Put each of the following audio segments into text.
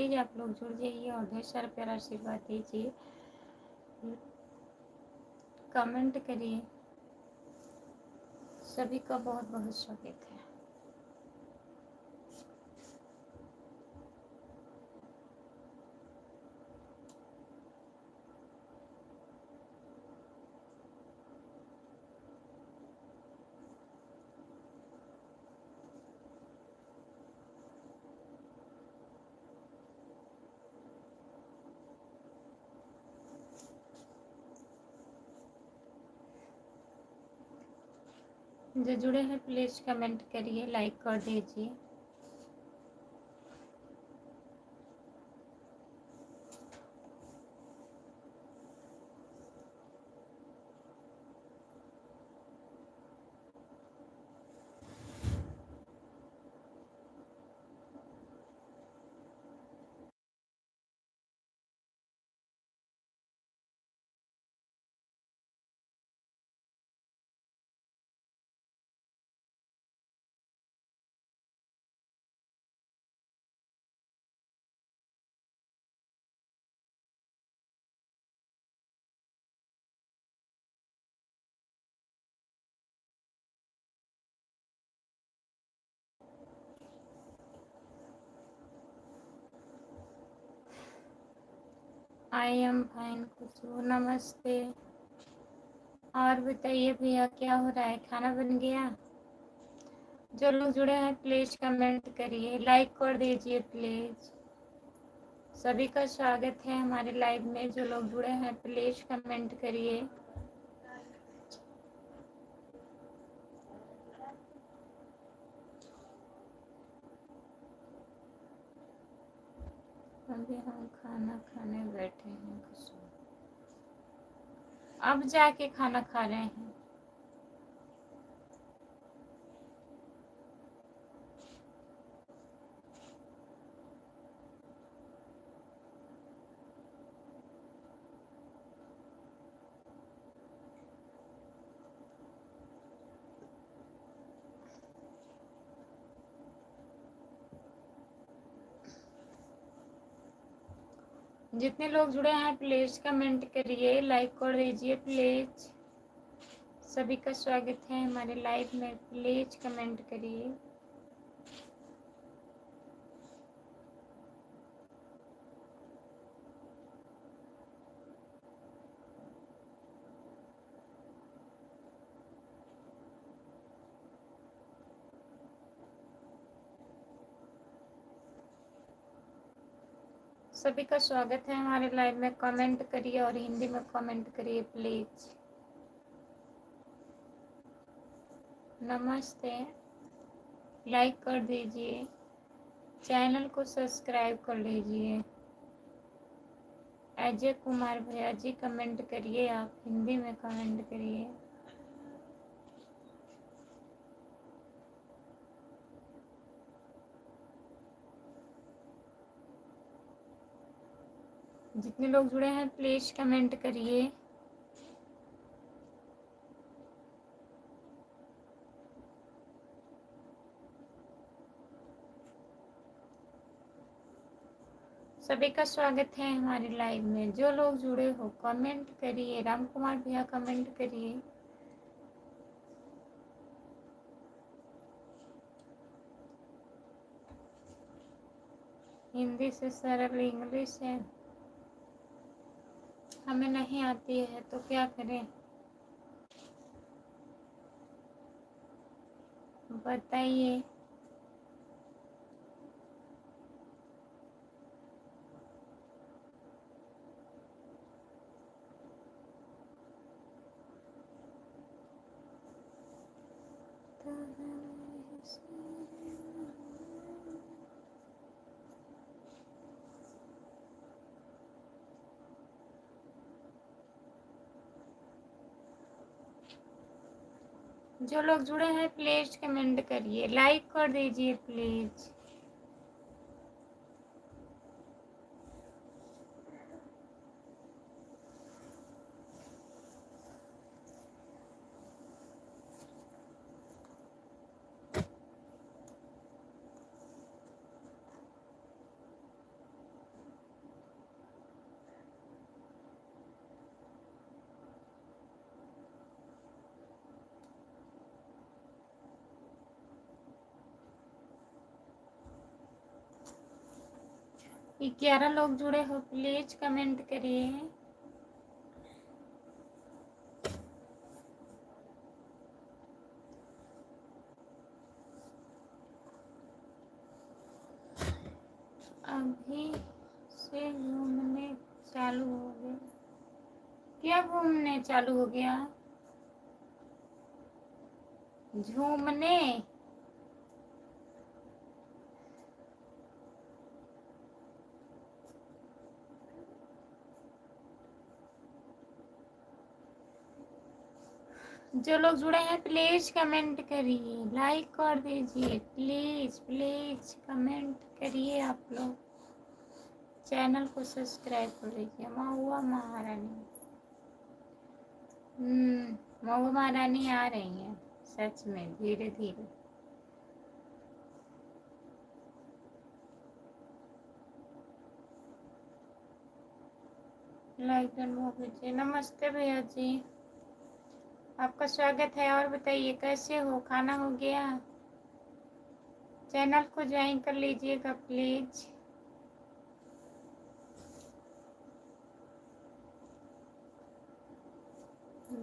जाइए, आप लोग जुड़ जाइए और ढेर सारा प्यारा आशीर्वाद दीजिए, कमेंट करिए। सभी का बहुत बहुत स्वागत है। जो जुड़े हैं प्लीज़ कमेंट करिए, लाइक कर दीजिए। आई एम फाइन खुशबू, नमस्ते। और बताइए भैया क्या हो रहा है, खाना बन गया? जो लोग जुड़े हैं प्लीज़ कमेंट करिए, लाइक कर दीजिए प्लीज़। सभी का स्वागत है हमारे लाइव में। जो लोग जुड़े हैं प्लीज़ कमेंट करिए। अभी हम खाना खाने बैठे हैं खुशबू, अब जाके खाना खा रहे हैं। जितने लोग जुड़े हैं प्लीज़ कमेंट करिए, लाइक कर दीजिए प्लीज़। सभी का स्वागत है हमारे लाइव में, प्लीज़ कमेंट करिए। सभी का स्वागत है हमारे लाइव में। कमेंट करिए और हिंदी में कमेंट करिए प्लीज़। नमस्ते, लाइक कर दीजिए, चैनल को सब्सक्राइब कर लीजिए। अजय कुमार भैया जी कमेंट करिए, आप हिंदी में कमेंट करिए। जितने लोग जुड़े हैं प्लीज़ कमेंट करिए। सभी का स्वागत है हमारे लाइव में। जो लोग जुड़े हो कमेंट करिए। राम कुमार भैया कमेंट करिए। हिंदी से सरल इंग्लिश है, हमें नहीं आती है तो क्या करें, बताइए। जो लोग जुड़े हैं प्लीज कमेंट करिए, लाइक कर दीजिए प्लीज। 11 लोग जुड़े हो, प्लीज कमेंट करिए। अभी से घूमने चालू हो गया। क्या घूमने चालू हो गया? झूमने। जो लोग जुड़े हैं प्लीज कमेंट करिए, लाइक कर दीजिए, प्लीज प्लीज कमेंट करिए आप लोग। चैनल को सब्सक्राइब कर लीजिए। महुआ महारानी, महुआ महारानी आ रही है सच में, धीरे धीरे। लाइक कीजिए। नमस्ते भैया जी, आपका स्वागत है। और बताइए कैसे हो, खाना हो गया? चैनल को ज्वाइन कर लीजिएगा प्लीज।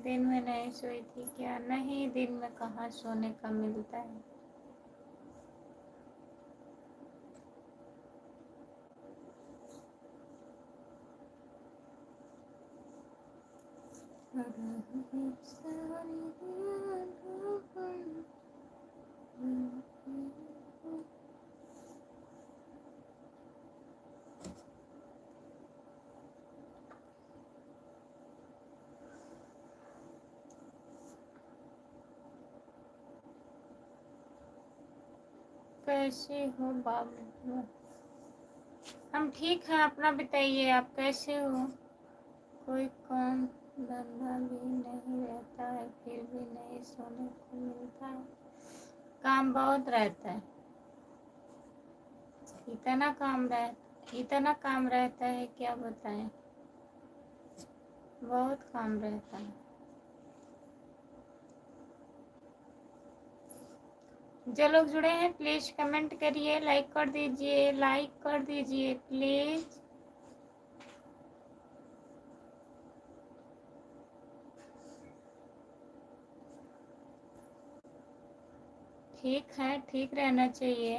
दिन में नहीं सोई थी क्या? नहीं, दिन में कहाँ सोने का मिलता है। कैसे हो बाबू? हम ठीक हैं, अपना बताइए, आप कैसे हो? कोई काम धंधा भी नहीं रहता है, फिर भी नहीं सोने को मिलता है। काम बहुत रहता है, इतना काम रहता है क्या बताएं, बहुत काम रहता है। जो लोग जुड़े हैं प्लीज कमेंट करिए, लाइक कर दीजिए, लाइक कर दीजिए प्लीज। ठीक है, ठीक रहना चाहिए,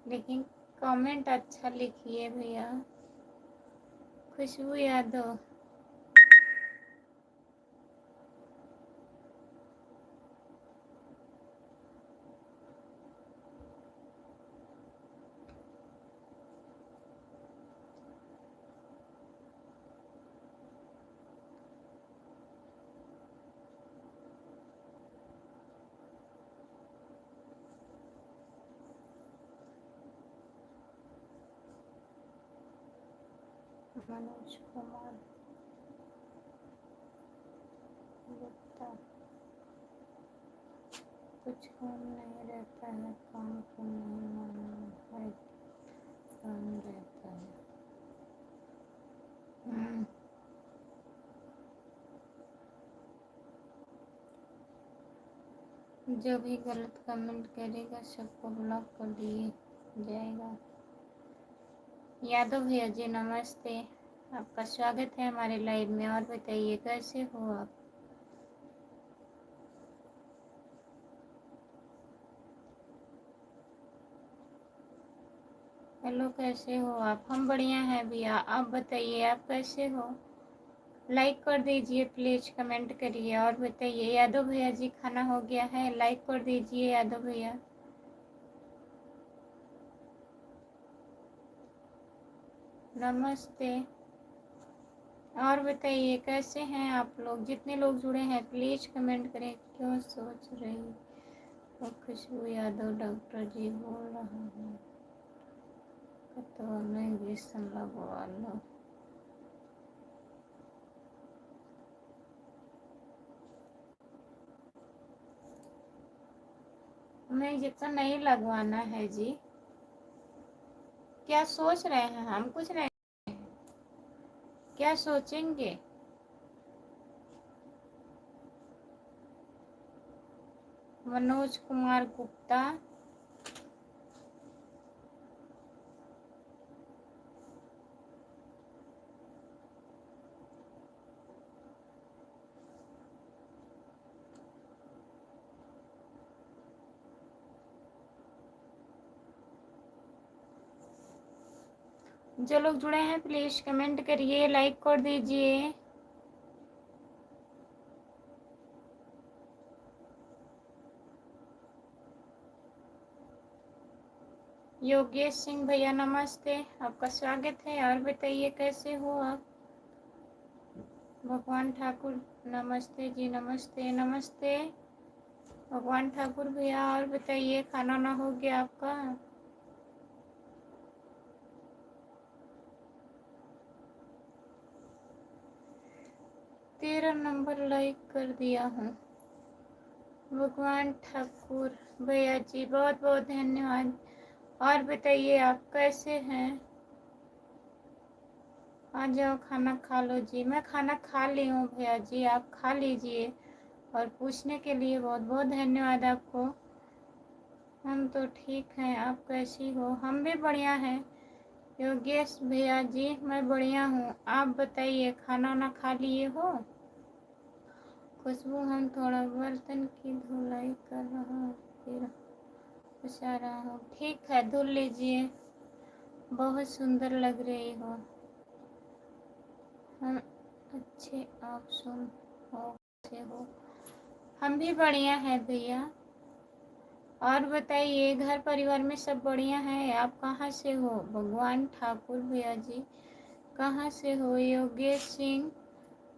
लेकिन कमेंट अच्छा लिखिए भैया। खुशबू यादव, मनोज कुमार गुप्ता, कुछ काम नहीं रहता है, काम को नहीं मानना है, काम रहता है। जो भी गलत कमेंट करेगा सबको ब्लॉक कर दिए जाएगा। यादव भैया जी नमस्ते, आपका स्वागत है हमारे लाइव में। और बताइए कैसे हो आप? हेलो, कैसे हो आप? हम बढ़िया हैं भैया, आप बताइए आप कैसे हो? लाइक कर दीजिए प्लीज, कमेंट करिए। और बताइए यादव भैया जी खाना हो गया है? लाइक कर दीजिए यादव भैया। नमस्ते। और बताइए कैसे हैं आप लोग? जितने लोग जुड़े हैं प्लीज कमेंट करें। क्यों सोच रही हो? खुशबू यादव डॉक्टर जी बोल रहा हूँ, तो मैं इंजेक्शन लगवा लो। हमें इंजेक्शन नहीं लगवाना है जी। क्या सोच रहे हैं? हम कुछ नहीं, क्या सोचेंगे? मनोज कुमार गुप्ता, जो लोग जुड़े हैं प्लीज कमेंट करिए, लाइक कर दीजिए। योगेश सिंह भैया नमस्ते, आपका स्वागत है। और बताइए कैसे हो आप? भगवान ठाकुर नमस्ते जी, नमस्ते नमस्ते भगवान ठाकुर भैया। और बताइए खाना ना हो गया आपका? 13 नंबर लाइक कर दिया हूँ। भगवान ठाकुर भैया जी बहुत बहुत धन्यवाद। और बताइए आप कैसे हैं? आ जाओ खाना खा लो जी। मैं खाना खा ली हूँ भैया जी, आप खा लीजिए। और पूछने के लिए बहुत बहुत धन्यवाद आपको। हम तो ठीक हैं, आप कैसी हो? हम भी बढ़िया हैं योगेश भैया जी, मैं बढ़िया हूँ। आप बताइए खाना ना खा लिए हो? खुशबू हम थोड़ा बर्तन की धुलाई कर रहा हूँ, फिर बचा रहा हूँ। ठीक है धुल लीजिए, बहुत सुंदर लग रही हो। हम अच्छे, आप सुन हो अच्छे हो? हम भी बढ़िया हैं भैया। और बताइए घर परिवार में सब बढ़िया है? आप कहाँ से हो? भगवान ठाकुर भैया जी कहाँ से हो? योगेश सिंह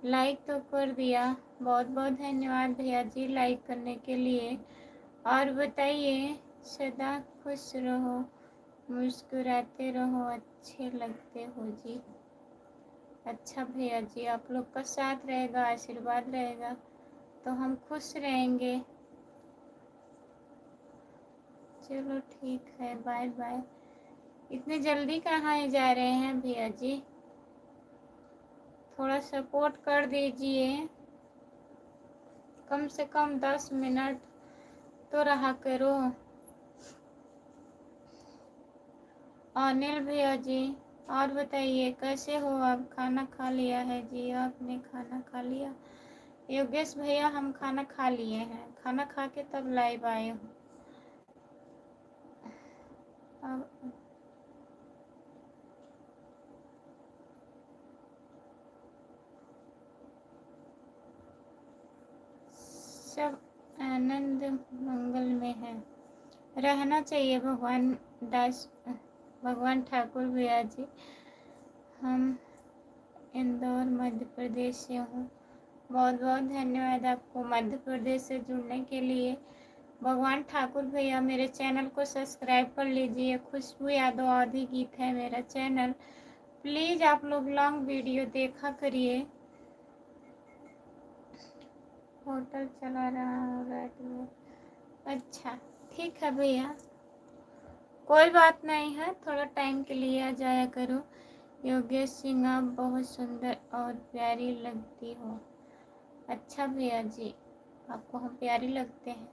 लाइक तो कर दिया, बहुत बहुत धन्यवाद भैया जी लाइक करने के लिए। और बताइए सदा खुश रहो, मुस्कुराते रहो, अच्छे लगते हो जी। अच्छा भैया जी, आप लोग का साथ रहेगा, आशीर्वाद रहेगा तो हम खुश रहेंगे। चलो ठीक है, बाय बाय। इतने जल्दी कहाँ जा रहे हैं भैया जी? थोड़ा सपोर्ट कर दीजिए, कम से कम 10 मिनट तो रहा करो। अनिल भैया जी और बताइए कैसे हो आप? खाना खा लिया है जी? आपने खाना खा लिया? योगेश भैया हम खाना खा लिए हैं, खाना खा के तब लाइव आए हूँ। अब सब आनंद मंगल में है, रहना चाहिए भगवान ठाकुर भैया जी। हम इंदौर मध्य प्रदेश से हूँ। बहुत बहुत धन्यवाद आपको मध्य प्रदेश से जुड़ने के लिए। भगवान ठाकुर भैया मेरे चैनल को सब्सक्राइब कर लीजिए। खुशबू यादव आदि गीत है मेरा चैनल, प्लीज़ आप लोग लॉन्ग वीडियो देखा करिए। होटल चला रहा हूँ रात में। अच्छा ठीक है भैया, कोई बात नहीं है, थोड़ा टाइम के लिए आ जाया करो। योगेश सिंह आप बहुत सुंदर और प्यारी लगती हो। अच्छा भैया जी, आपको हम प्यारी लगते हैं,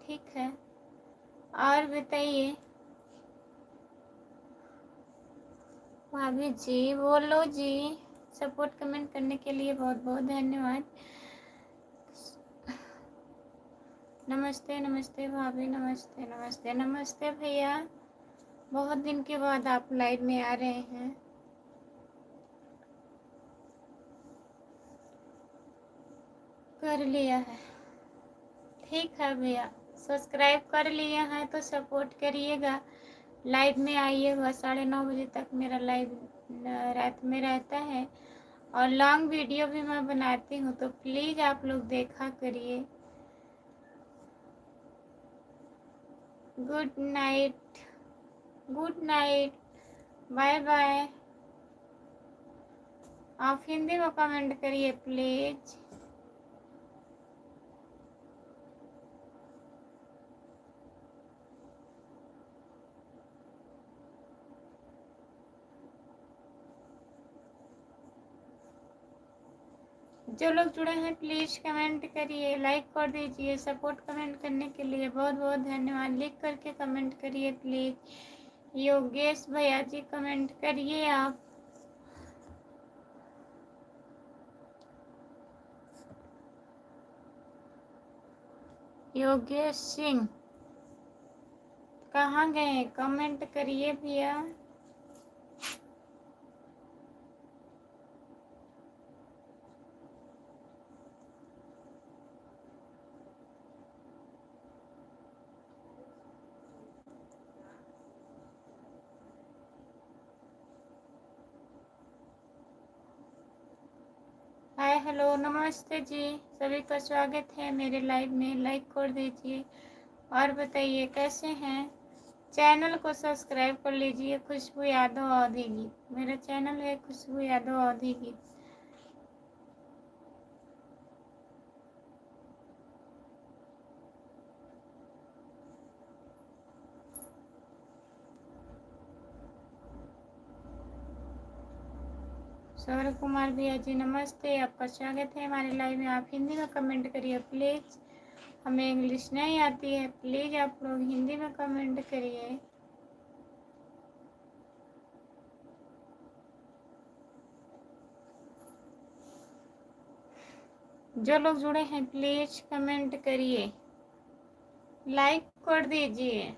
ठीक है। और बताइए भाभी जी, बोलो जी। सपोर्ट कमेंट करने के लिए बहुत बहुत धन्यवाद। नमस्ते नमस्ते भाभी, नमस्ते नमस्ते नमस्ते भैया, बहुत दिन के बाद आप लाइव में आ रहे हैं। कर लिया है, ठीक है भैया, सब्सक्राइब कर लिए हैं तो सपोर्ट करिएगा। लाइव में आइएगा, 9:30 बजे तक मेरा लाइव रात में रहता है। और लॉन्ग वीडियो भी मैं बनाती हूँ, तो प्लीज़ आप लोग देखा करिए। Good night, good night, bye bye. आप हिंदी में कमेंट करिए प्लीज़। जो लोग जुड़े हैं प्लीज़ कमेंट करिए, लाइक कर दीजिए। सपोर्ट कमेंट करने के लिए बहुत बहुत धन्यवाद। लिख करके कमेंट करिए प्लीज़। योगेश भैया जी कमेंट करिए आप। योगेश सिंह कहाँ गए? कमेंट करिए भैया। हाय हेलो नमस्ते जी, सभी का स्वागत है मेरे लाइव में। लाइक कर दीजिए और बताइए कैसे हैं। चैनल को सब्सक्राइब कर लीजिए। खुशबू यादव अवधी गीत, मेरा चैनल है खुशबू यादव अवधी गीत। सौरभ कुमार भैया जी नमस्ते, आपका स्वागत है हमारे लाइव में। आप हिंदी में कमेंट करिए प्लीज़, हमें इंग्लिश नहीं आती है। प्लीज़ आप लोग हिंदी में कमेंट करिए। जो लोग जुड़े हैं प्लीज़ कमेंट करिए, लाइक कर दीजिए।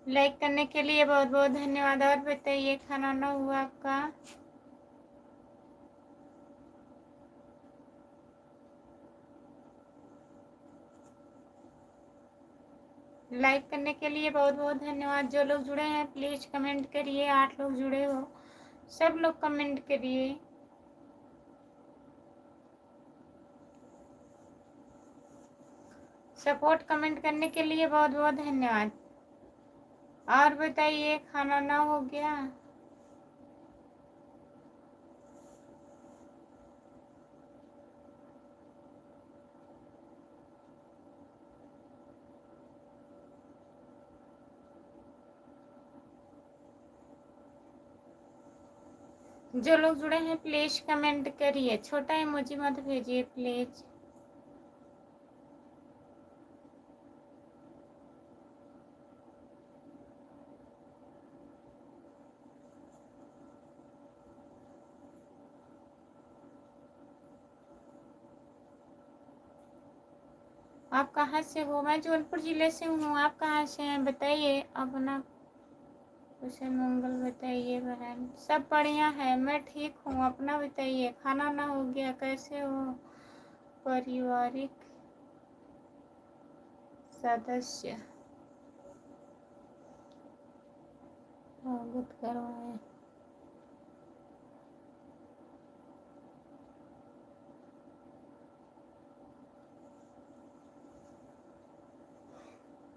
लाइक करने के लिए बहुत बहुत धन्यवाद। और बताइए खाना ना हुआ आपका? लाइक करने के लिए बहुत बहुत धन्यवाद। जो लोग जुड़े हैं प्लीज़ कमेंट करिए। 8 लोग जुड़े हो, सब लोग कमेंट करिए। सपोर्ट कमेंट करने के लिए बहुत बहुत धन्यवाद। और बताइए खाना ना हो गया? जो लोग जुड़े हैं प्लीज कमेंट करिए। छोटा इमोजी मत भेजिए प्लीज। आप कहाँ से हो? मैं जौनपुर जिले से हूँ। आप कहाँ से हैं बताइए अपना कुशल मंगल बताइए बहन। सब बढ़िया है, मैं ठीक हूँ। अपना बताइए खाना ना हो गया? कैसे हो पारिवारिक सदस्य? स्वागत करवाए।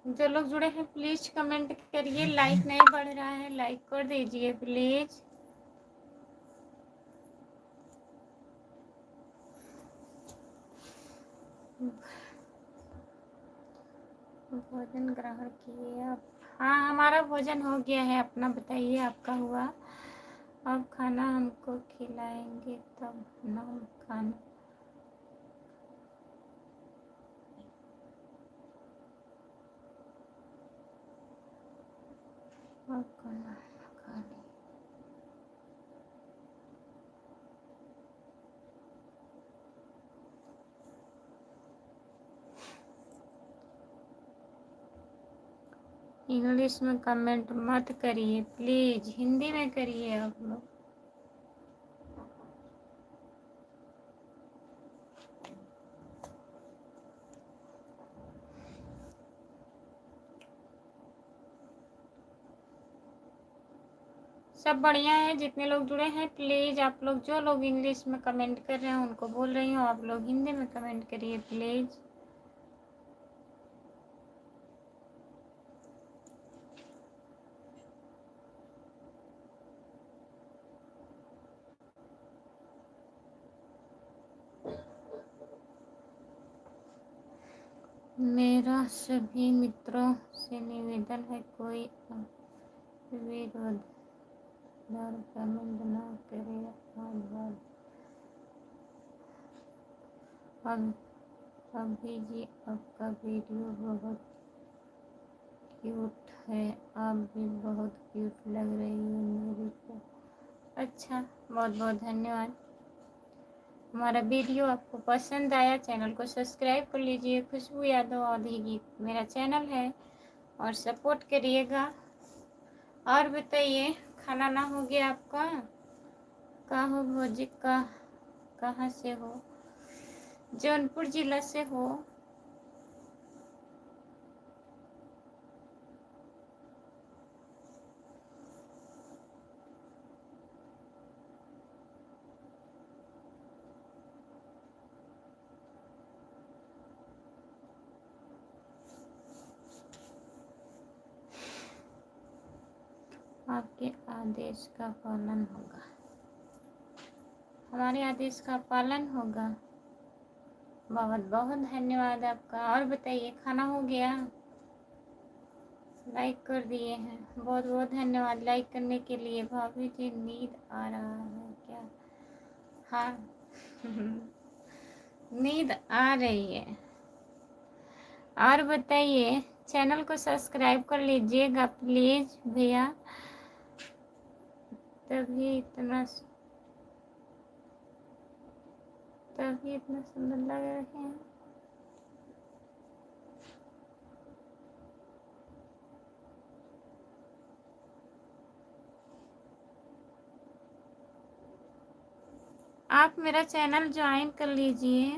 जो लोग जुड़े हैं प्लीज कमेंट करिए। लाइक नहीं बढ़ रहा है, लाइक कर दीजिए प्लीज। भोजन ग्रहण किए आप? हाँ हमारा भोजन हो गया है। अपना बताइए आपका हुआ? अब खाना हमको खिलाएंगे तब ना खाना। अब खाना खाने। इंग्लिश में कमेंट मत करिए प्लीज, हिंदी में करिए आप लोग। सब बढ़िया है। जितने लोग जुड़े हैं प्लीज आप लोग, जो लोग इंग्लिश में कमेंट कर रहे हैं उनको बोल रही हूँ आप लोग हिंदी में कमेंट करिए प्लीज। मेरा सभी मित्रों से निवेदन है, कोई विरोध कमेंट ना करे। अब अभी जी आपका वीडियो बहुत क्यूट है, आप भी बहुत क्यूट लग रही है मेरे को। अच्छा, बहुत बहुत धन्यवाद। हमारा वीडियो आपको पसंद आया, चैनल को सब्सक्राइब कर लीजिए। खुशबू यादव अवधी गीत मेरा चैनल है और सपोर्ट करिएगा। और बताइए, खाना ना हो गया आपका? कहाँ हो भौजी, कहाँ से हो? जौनपुर जिला से हो? आपके आदेश का पालन होगा, हमारे आदेश का पालन होगा। बहुत बहुत धन्यवाद आपका। और बताइए, खाना हो गया? लाइक कर दिए हैं, बहुत बहुत धन्यवाद लाइक करने के लिए। भाभी जी, नींद आ रहा है क्या? हाँ नींद आ रही है। और बताइए, चैनल को सब्सक्राइब कर लीजिएगा प्लीज भैया, तभी इतना सुंदर लग रहे हैं। आप मेरा चैनल ज्वाइन कर लीजिए।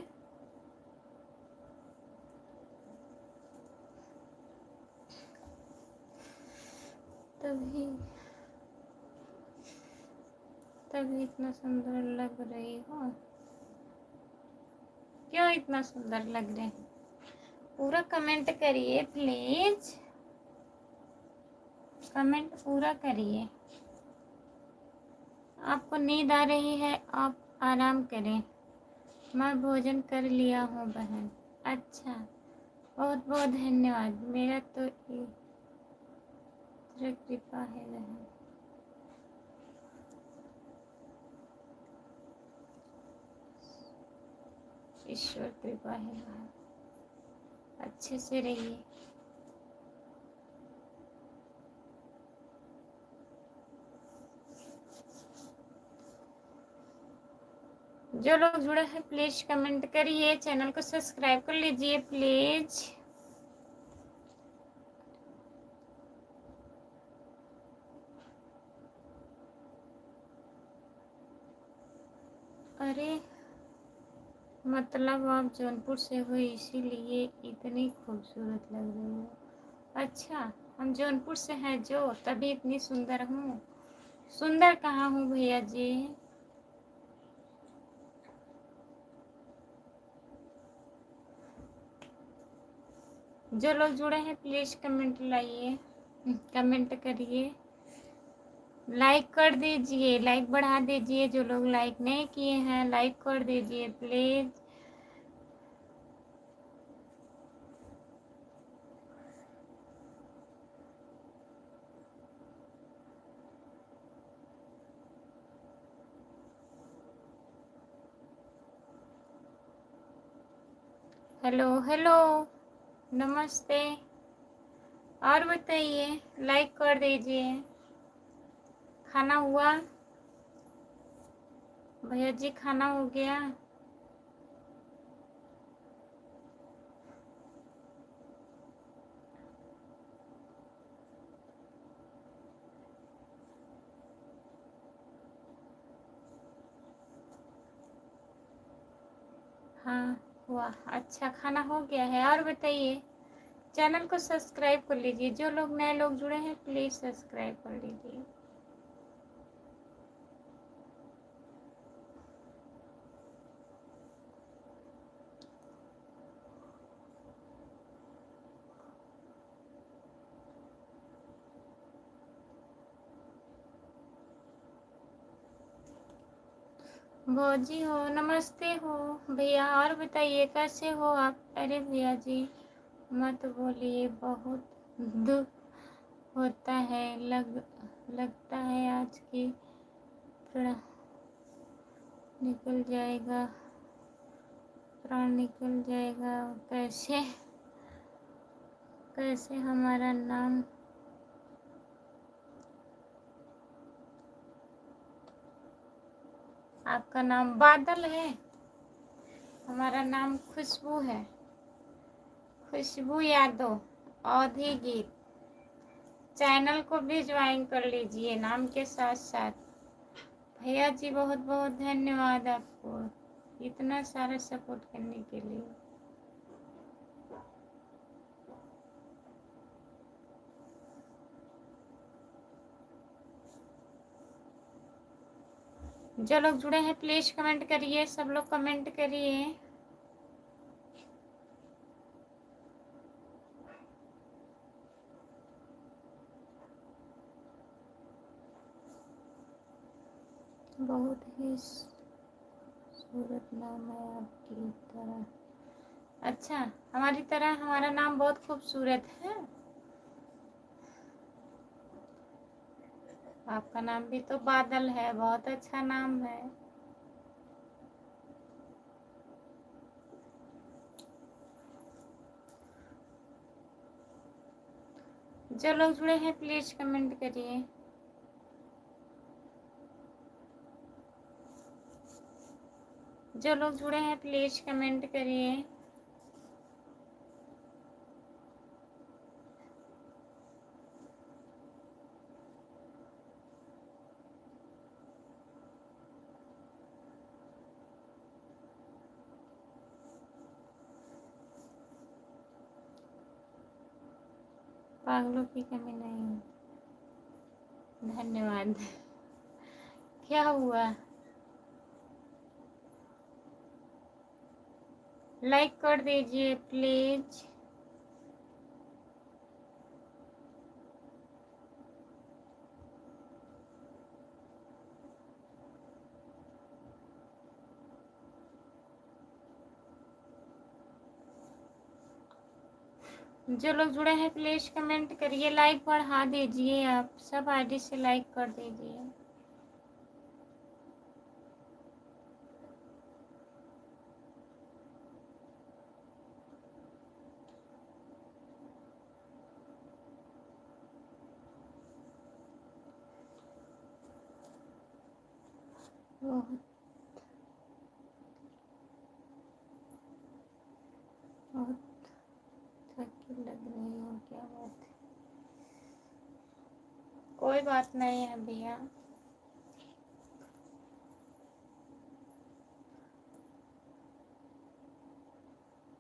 तभी तभी इतना सुंदर लग रही हो। क्यों इतना सुंदर लग रहे हैं? पूरा कमेंट करिए प्लीज, कमेंट पूरा करिए। आपको नींद आ रही है, आप आराम करें। मैं भोजन कर लिया हूँ बहन। अच्छा, बहुत बहुत धन्यवाद। मेरा तो ईश्वर कृपा है बहन। ईश्वर कृपा है बहन, अच्छे से रहिए। जो लोग जुड़े हैं प्लीज कमेंट करिए, चैनल को सब्सक्राइब कर लीजिए प्लीज। अरे मतलब आप जौनपुर से हो इसीलिए इतनी खूबसूरत लग रही हो। अच्छा, हम जौनपुर से हैं जो, तभी इतनी सुंदर हूँ। सुंदर कहाँ हूँ भैया जी? जो लोग जुड़े हैं प्लीज कमेंट लाइए, कमेंट करिए, लाइक कर दीजिए, लाइक बढ़ा दीजिए। जो लोग लाइक नहीं किए हैं लाइक कर दीजिए प्लीज। हेलो हेलो, नमस्ते। और बताइए, लाइक कर दीजिए। खाना हुआ भैया जी? खाना हो गया? हाँ हुआ। अच्छा, खाना हो गया है। और बताइए, चैनल को सब्सक्राइब कर लीजिए। जो लोग नए लोग जुड़े हैं प्लीज सब्सक्राइब कर लीजिए। भौजी हो, नमस्ते हो भैया। और बताइए, कैसे हो आप? अरे भैया जी मत बोलिए, बहुत दुख होता है। लगता है आज की थोड़ा निकल जाएगा। प्राण निकल जाएगा। कैसे कैसे हमारा नाम आपका नाम बादल है, हमारा नाम खुशबू है, खुशबू यादव अवधी गीत। चैनल को भी ज्वाइन कर लीजिए नाम के साथ साथ। भैया जी बहुत बहुत धन्यवाद आपको इतना सारा सपोर्ट करने के लिए। जो लोग जुड़े हैं प्लीज कमेंट करिए, सब लोग कमेंट करिए। बहुत ही खूबसूरत नाम है आपकी तरह। अच्छा, हमारी तरह हमारा नाम बहुत खूबसूरत है। आपका नाम भी तो बादल है, बहुत अच्छा नाम है। जो लोग जुड़े हैं प्लीज कमेंट करिए। जो लोग जुड़े हैं प्लीज कमेंट करिए। पागलों की कमी नहीं। धन्यवाद। क्या हुआ? लाइक कर दीजिए प्लीज। जो लोग जुड़े हैं प्लीज कमेंट करिए, लाइक बढ़ा दीजिए, आप सब आईडी से लाइक कर दीजिए। बहुत बहुत थकी लग रही हो, क्या बात है? कोई बात नहीं है भैया।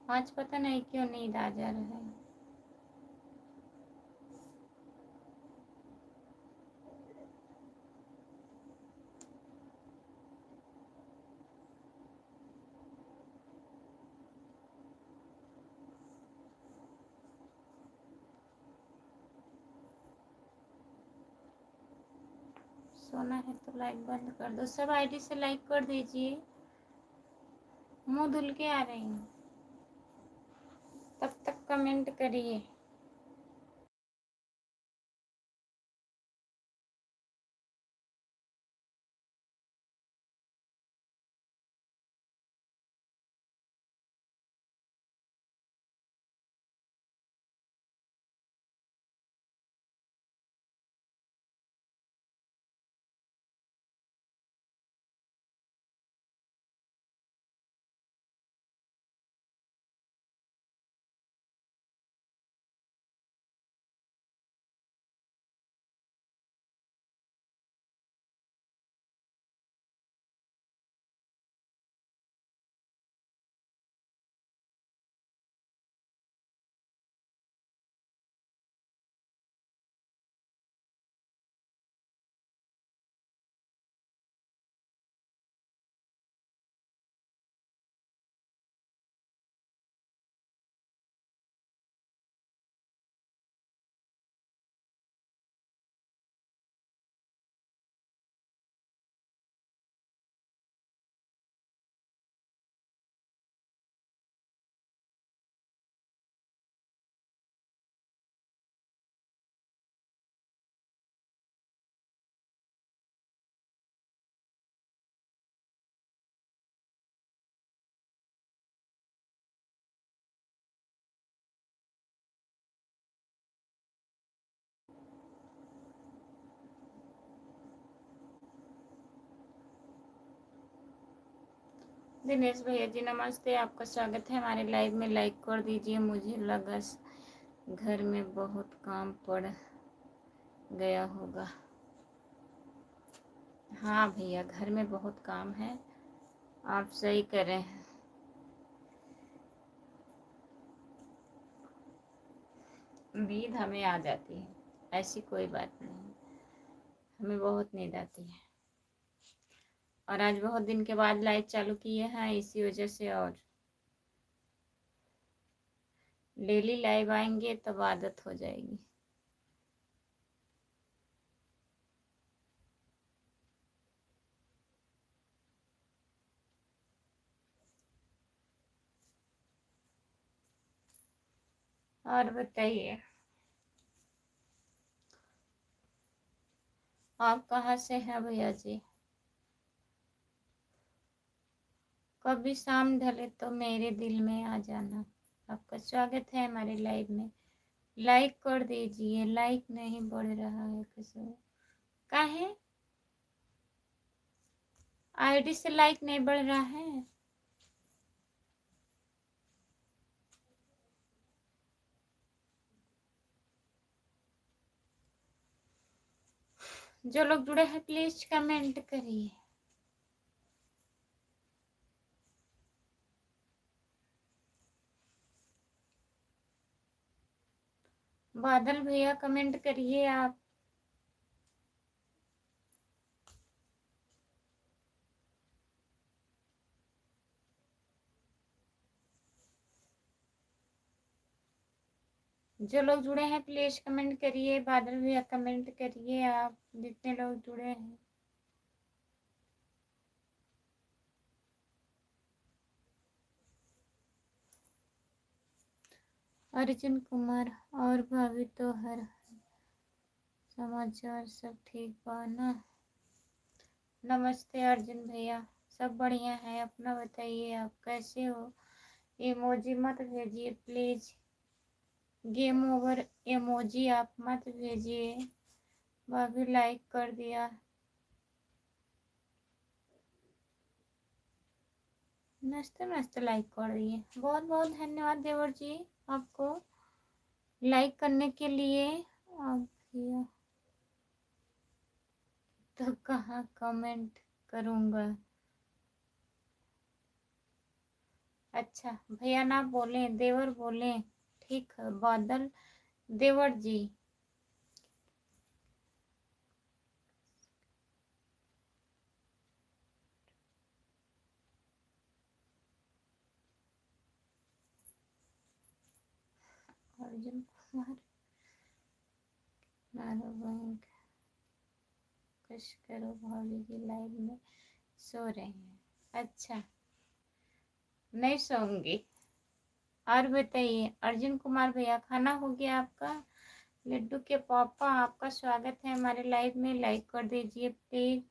आज पता नहीं क्यों नींद आ जा रहा है। सोना है तो लाइक बंद कर दो, सब आईडी से लाइक कर दीजिए। मुंह धुल के आ रही हूँ, तब तक कमेंट करिए। दिनेश भैया जी नमस्ते, आपका स्वागत है हमारे लाइव में। लाइक कर दीजिए, मुझे लगा घर में बहुत काम पड़ गया होगा। हाँ भैया, घर में बहुत काम है, आप सही कर रहे हैं। नींद हमें आ जाती है, ऐसी कोई बात नहीं, हमें बहुत नींद आती है। और आज बहुत दिन के बाद लाइव चालू किए हैं, इसी वजह से। और डेली लाइव आएंगे तब आदत हो जाएगी। और बताइए, आप कहाँ से हैं भैया जी? कभी शाम ढले तो मेरे दिल में आ जाना। आपका स्वागत है हमारे लाइव में। लाइक कर दीजिए, लाइक नहीं बढ़ रहा है कैसे? काहे आईडी से लाइक नहीं बढ़ रहा है? जो लोग जुड़े हैं प्लीज कमेंट करिए। बादल भैया कमेंट करिए आप। जो लोग जुड़े हैं प्लीज कमेंट करिए। बादल भैया कमेंट करिए आप, जितने लोग जुड़े हैं। अर्जुन कुमार और भाभी तो हर समाचार सब ठीक बा ना? नमस्ते अर्जुन भैया, सब बढ़िया है, अपना बताइए आप कैसे हो? इमोजी मत भेजिए प्लीज, गेम ओवर इमोजी आप मत भेजिए। भाभी लाइक कर दिया, मस्त मस्त लाइक कर दिए, बहुत बहुत धन्यवाद देवर जी आपको लाइक करने के लिए। आप भैया तो कहाँ कमेंट करूँगा? अच्छा भैया ना बोले, देवर बोले, ठीक है बादल देवर जी। अर्जुन कुमार बैंक कुछ करो, भाभी जी लाइव में सो रहे हैं। अच्छा, नहीं सोऊंगी। और बताइए अर्जुन कुमार भैया, खाना हो गया आपका? लड्डू के पापा आपका स्वागत है हमारे लाइव में, लाइक कर दीजिए प्लीज।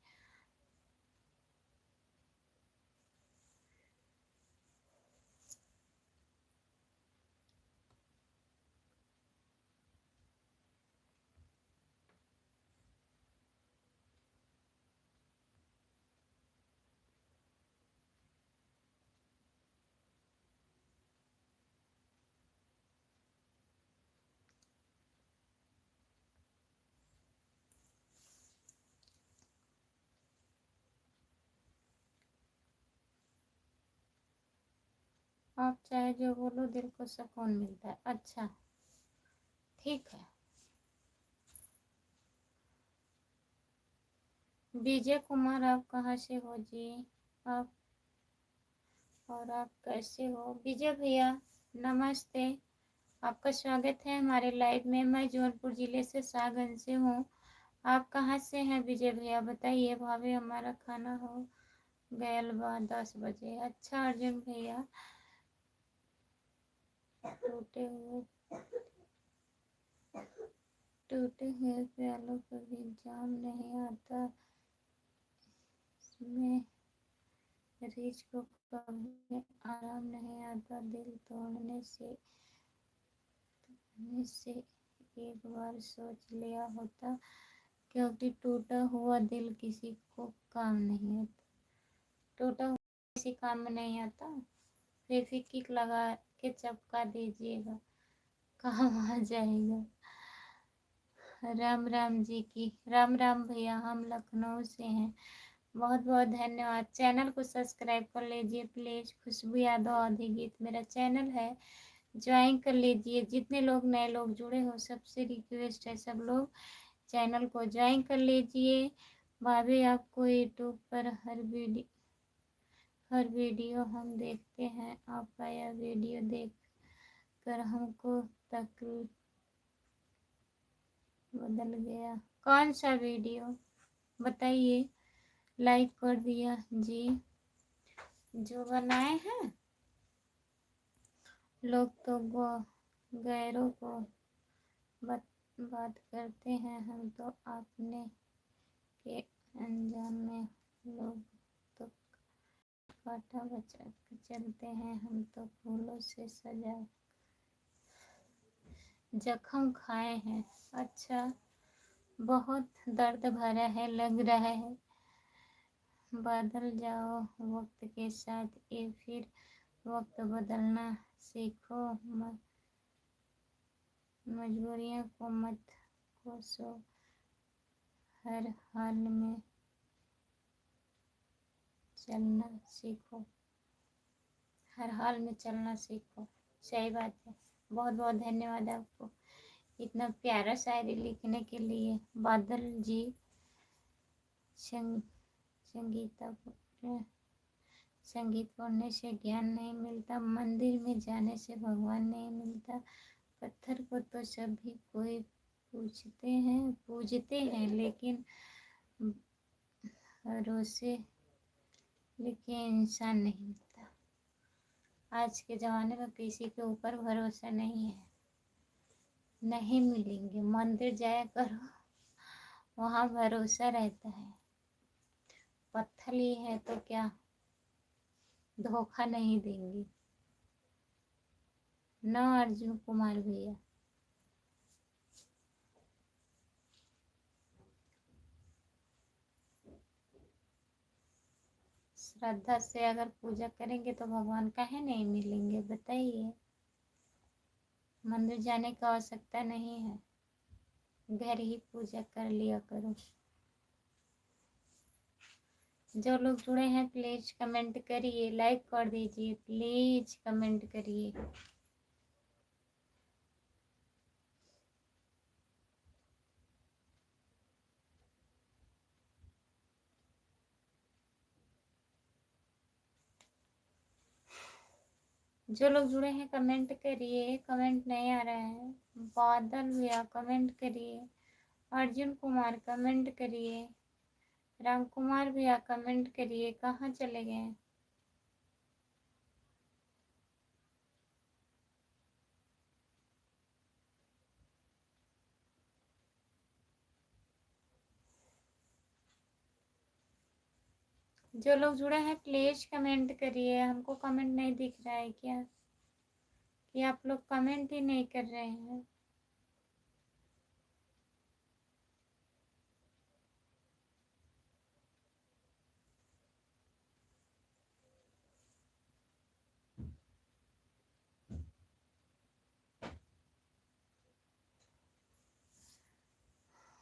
आप चाहे जो बोलो, दिल को सुकून मिलता है। अच्छा ठीक है। विजय कुमार आप कहाँ से हो जी? आप और आप कैसे हो विजय भैया? नमस्ते, आपका स्वागत है हमारे लाइव में। मैं जौनपुर जिले से सागंज से हूँ। आप कहाँ से हैं विजय भैया बताइए? भाभी हमारा खाना हो गया बा 10 बजे। अच्छा अर्जुन भैया, टूटे हुए टूटे हुए प्यालों पर भी जाम नहीं आता, इसमें रीछ को कभी आराम नहीं आता। दिल तोड़ने से एक बार सोच लिया होता, क्योंकि टूटा हुआ दिल किसी को काम नहीं आता। टूटा हुआ किसी काम में नहीं आता, फेविक्विक लगा के चिपका दीजिएगा, काम आ जाएगा। राम राम जी की राम राम भैया, हम लखनऊ से हैं। बहुत बहुत धन्यवाद। चैनल को सब्सक्राइब कर लीजिए प्लीज़। खुशबू यादव आदि गीत मेरा चैनल है, ज्वाइन कर लीजिए। जितने लोग नए लोग जुड़े हो सबसे रिक्वेस्ट है, सब लोग चैनल को ज्वाइन कर लीजिए। भाभी आपको यूट्यूब पर हर वीडियो हम देखते हैं, आपका यह वीडियो देख कर हमको तक बदल गया। कौन सा वीडियो बताइए? लाइक कर दिया जी। जो बनाए हैं लोग तो गैरों को बात करते हैं, हम तो अपने के अनजान में। लोग तो कांटा बचा के चलते हैं, हम तो फूलों से सजा जख्म खाए हैं। अच्छा, बहुत दर्द भरा है लग रहा है। बदल जाओ वक्त के साथ, ये फिर वक्त बदलना सीखो। मजबूरियों को मत कोसो, हर हाल में चलना सीखो। हर हाल में चलना सीखो, सही बात है। बहुत बहुत धन्यवाद आपको इतना प्यारा शायरी लिखने के लिए। बादल जी, संगीत पढ़ने से ज्ञान नहीं मिलता, मंदिर में जाने से भगवान नहीं मिलता। पत्थर को तो सभी कोई पूजते हैं लेकिन भरोसे लेकिन इंसान नहीं मिलता। आज के ज़माने में किसी के ऊपर भरोसा नहीं है, नहीं मिलेंगे। मंदिर जाया करो, वहाँ भरोसा रहता है। पत्थर ही है तो क्या धोखा नहीं देंगे न अर्जुन कुमार भैया। श्रद्धा से अगर पूजा करेंगे तो भगवान काहे नहीं मिलेंगे बताइए। मंदिर जाने का आवश्यकता नहीं है, घर ही पूजा कर लिया करो। जो लोग जुड़े हैं प्लीज कमेंट करिए, लाइक कर दीजिए, प्लीज कमेंट करिए। जो लोग जुड़े हैं कमेंट करिए, कमेंट नहीं आ रहा है। बादल भैया कमेंट करिए, अर्जुन कुमार कमेंट करिए, राम कुमार भैया कमेंट करिए। कहाँ चले गए? जो लोग जुड़े हैं प्लीज कमेंट करिए। हमको कमेंट नहीं दिख रहा है क्या कि आप लोग कमेंट ही नहीं कर रहे हैं?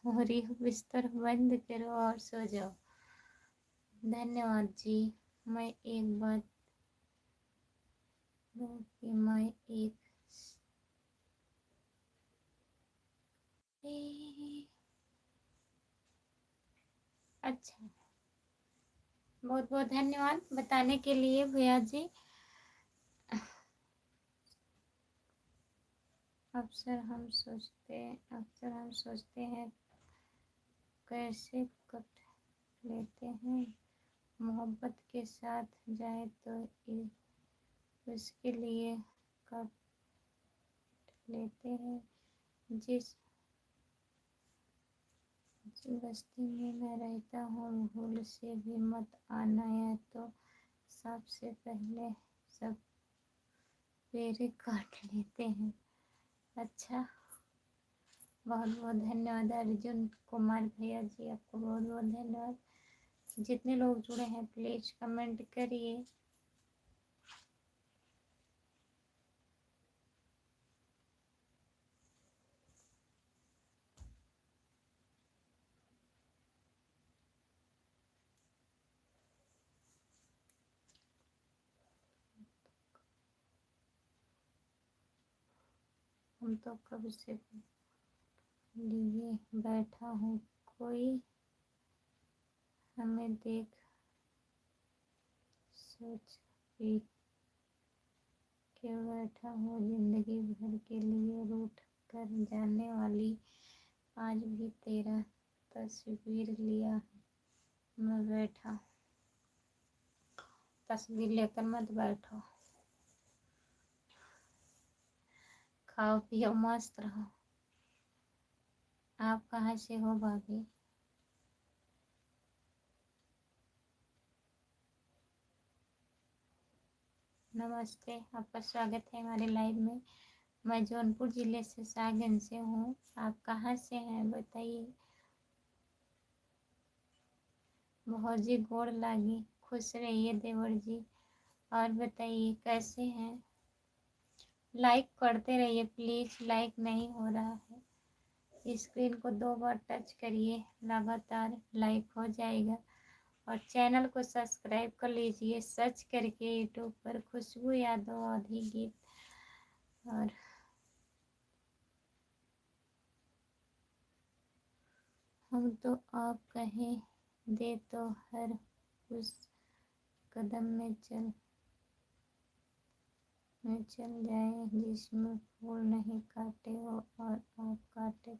और ये बिस्तर बंद करो और सो जाओ। धन्यवाद जी। मैं एक बात कि मैं एक अच्छा, बहुत बहुत धन्यवाद बताने के लिए भैया जी। अक्सर हम सोचते हैं कैसे कट लेते हैं, मोहब्बत के साथ जाए तो उसके लिए कट लेते हैं। जिस बस्ती में मैं रहता हूँ भूल से भी मत आना, या तो सबसे पहले सब पेड़ काट लेते हैं। अच्छा, बहुत बहुत धन्यवाद अर्जुन कुमार भैया जी, आपको बहुत बहुत धन्यवाद। जितने लोग जुड़े हैं प्लीज कमेंट करिए। तुम तो कब से लिए बैठा हूँ, कोई हमें देख सोच भी क्यों बैठा हूँ, जिंदगी भर के लिए रूठ कर जाने वाली, आज भी तेरा तस्वीर लिया मैं बैठा। तस्वीर लेकर मत बैठो, खाओ पियो मस्त रहो। आप कहाँ से हो भाभी? नमस्ते, आपका स्वागत है हमारे लाइव में। मैं जौनपुर जिले से सागंज से हूँ। आप कहाँ से हैं बताइए? बहुत जी गोड़ लागी, खुश रहिए देवर जी। और बताइए कैसे हैं? लाइक करते रहिए प्लीज, लाइक नहीं हो रहा है। स्क्रीन को 2 बार टच करिए, लगातार लाइक हो जाएगा। और चैनल को सब्सक्राइब कर लीजिए सर्च करके यूट्यूब पर खुशबू यादव आधी गीत। और हम तो आप कहें दे तो हर उस कदम में चल जाए जिसमें फूल नहीं काटे हो, और आप काटे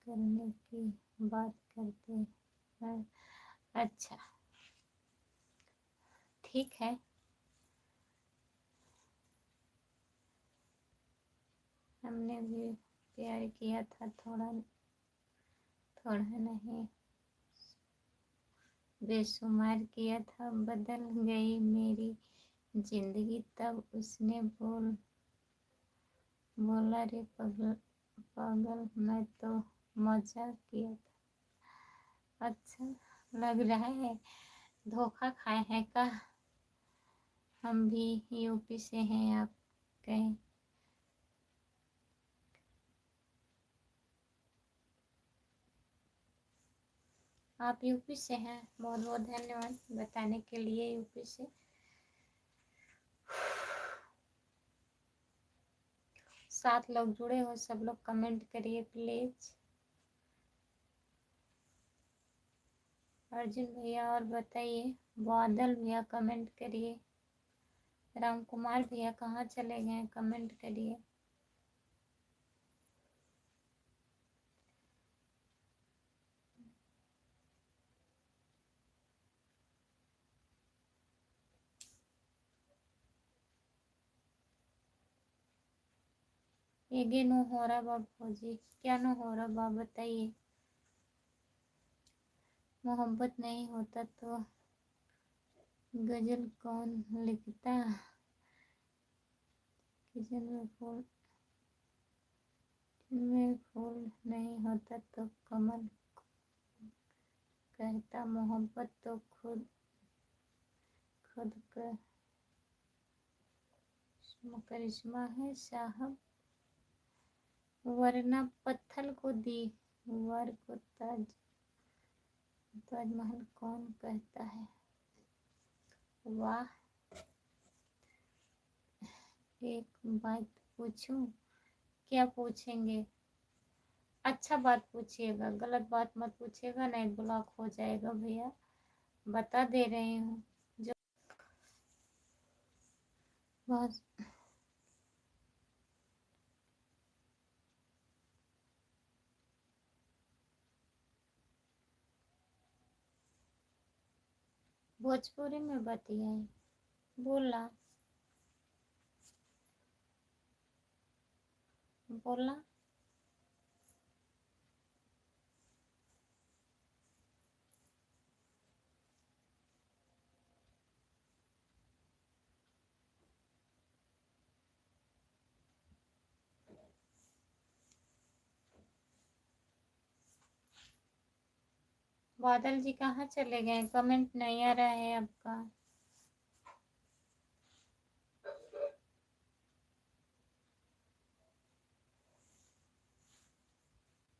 करने की बात करते हैं। अच्छा ठीक है, हमने भी प्यार किया था, थोड़ा थोड़ा नहीं बेशुमार किया था। बदल गई मेरी जिंदगी तब उसने बोला रे पागल पागल, मैं तो मजाक किया था। अच्छा लग रहा है धोखा खाए हैं का? हम भी यूपी से हैं, आप कहें? आप यूपी से हैं, बहुत बहुत धन्यवाद बताने के लिए। यूपी से 7 लोग जुड़े हो, सब लोग कमेंट करिए प्लीज। अर्जुन भैया और बताइए, बादल भैया कमेंट करिए। राम कुमार भैया कहाँ चले गए, कमेंट करिए। ये नो हो रहा बाब फौजी, क्या नो हो रहा बाब बताइए। मोहब्बत नहीं होता तो गजल कौन लिखता? किचन में फूल नहीं होता तो कमल कहता। मोहब्बत तो खुद खुद का करिश्मा है साहब, वरना पत्थर को दीवार को ताजमहल कौन कहता है। वाह, एक बात पूछूं? क्या पूछेंगे? अच्छा बात पूछिएगा, गलत बात मत पूछिएगा, नहीं ब्लॉक हो जाएगा भैया, बता दे रही हूँ। जो बस भोजपुरी में बतियाई, बोला बोला। बादल जी कहाँ चले गए, कमेंट नहीं आ रहा है आपका।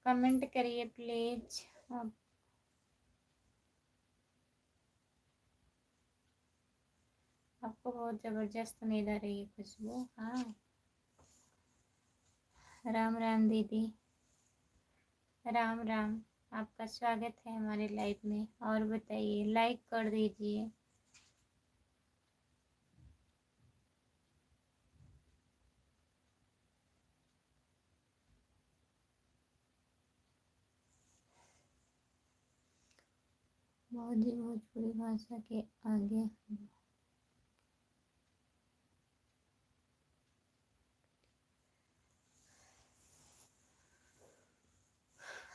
कमेंट करिए प्लीज। आप आपको बहुत जबरदस्त नींद आ रही है खुशबू? हाँ राम राम दीदी, राम राम। आपका स्वागत है हमारे लाइव में। और बताइए, लाइक कर दीजिए। बहुत ही भोजपुरी भाषा के आगे।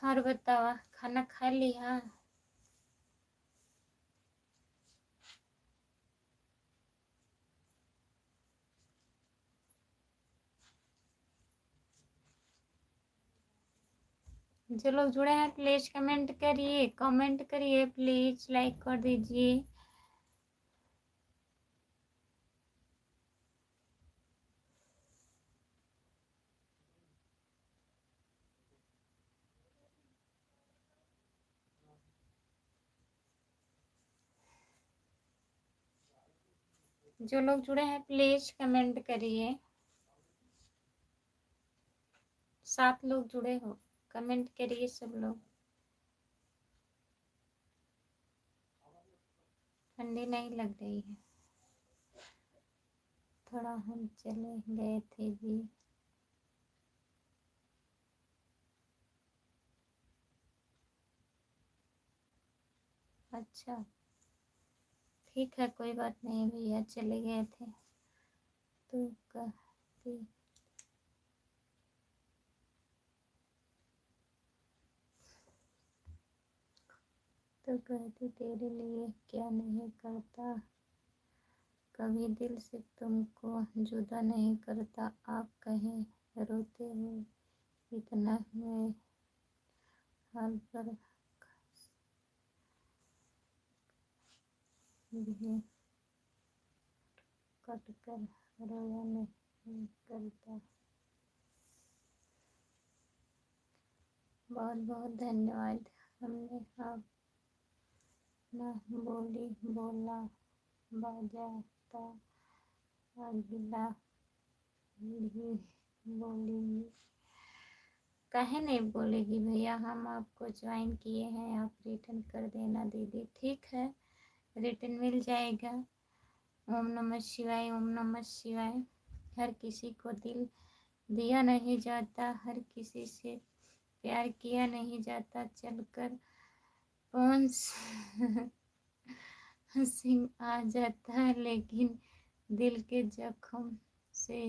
और बताओ, खाना खा लिया? जो लोग जुड़े हैं प्लीज कमेंट करिए, कमेंट करिए प्लीज, लाइक कर दीजिए। जो लोग जुड़े हैं प्लीज कमेंट करिए। 7 लोग जुड़े हो, कमेंट करिए सब लोग। ठंडी नहीं लग रही है? थोड़ा हम चले गए थे जी। अच्छा, ठीक है, कोई बात नहीं भैया, चले गए थे तो कहती। तो कहती तेरे लिए क्या नहीं करता, कभी दिल से तुमको जुदा नहीं करता। आप कहीं रोते हो इतना मैं हाल पर भी कट कर रोया नहीं करता। बहुत बहुत धन्यवाद। हमने आप ना बोली बोला बजाता अगला भी बोलेगी। काहे नहीं बोलेगी भैया, हम आपको ज्वाइन किए हैं, आप रिटर्न कर देना दीदी। ठीक है, रिटर्न मिल जाएगा। ओम नमः शिवाय, ओम नमः शिवाय। हर किसी को दिल दिया नहीं जाता, हर किसी से प्यार किया नहीं जाता। चलकर कौन सिंह आ जाता है, लेकिन दिल के जख्म से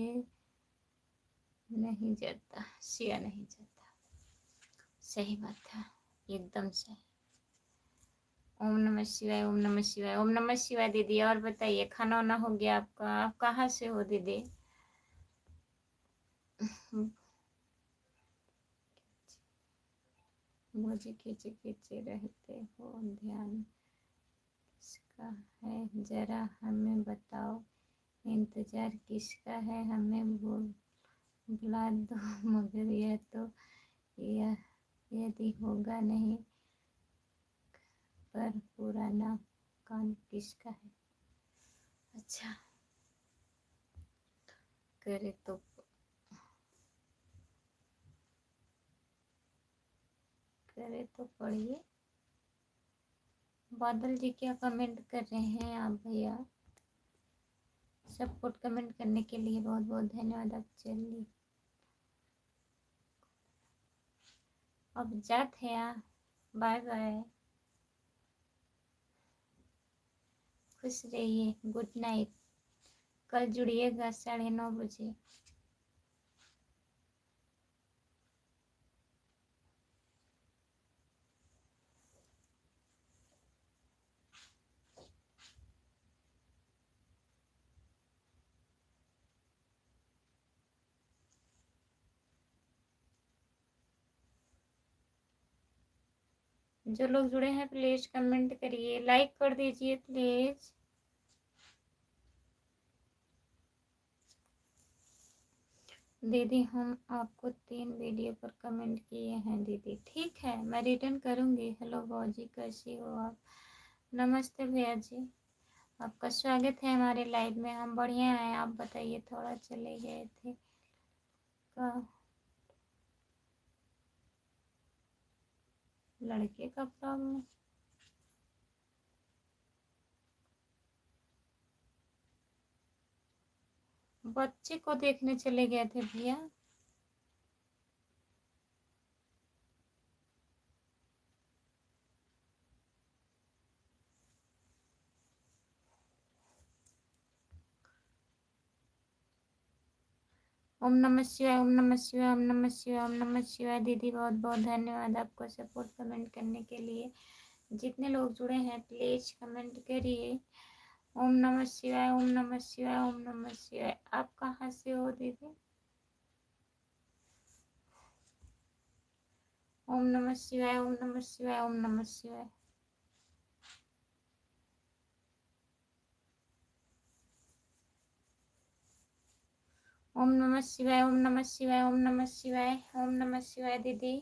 नहीं जाता, सिया नहीं जाता। सही बात है, एकदम सही। ओम नमः शिवाय, ओम नमः शिवाय, ओम नमः शिवाय दीदी। और बताइए, खाना वाना हो गया आपका? आप कहाँ से हो दीदी? मुझे खींचे खींचे रहते हो, ध्यान किसका है जरा हमें बताओ, इंतजार किसका है हमें बुला दो। मगर यह तो यह यदि होगा नहीं, पर पुराना कान किसका है? अच्छा, करे तो पढ़िए। बादल जी क्या कमेंट कर रहे हैं आप भैया? सपोर्ट कमेंट करने के लिए बहुत बहुत धन्यवाद। आप चलिए, अब जाते हैं, बाय बाय, खुश रहिए, गुड नाइट। कल जुड़िएगा 9:30 बजे। जो लोग जुड़े हैं प्लीज कमेंट करिए, लाइक कर दीजिए प्लीज। दीदी हम आपको 3 वीडियो पर कमेंट किए हैं दीदी। ठीक है, मैं रिटर्न करूँगी। हेलो बाजी, कैसी हो आप? नमस्ते भैया जी, आपका स्वागत है हमारे लाइव में। हम बढ़िया हैं, आप बताइए। थोड़ा चले गए थे का लड़के का प्रॉब्लम। बच्चे को देखने चले गए थे भैया। ओम नमः शिवाय, ओम नमः शिवाय, ओम नमः शिवाय, ओम नमः शिवाय। दीदी बहुत बहुत धन्यवाद आपको सपोर्ट कमेंट करने के लिए। जितने लोग जुड़े हैं प्लीज कमेंट करिए। ओम नमः शिवाय, ओम नमः शिवाय, ओम नमः शिवाय। आप कहाँ से हो दीदी? ओम नमः शिवाय, ओम नमः शिवाय, ओम नमः शिवाय। ओम नमः शिवाय, ओम नमः शिवाय, ओम नमः शिवाय, ओम नमः शिवाय। दीदी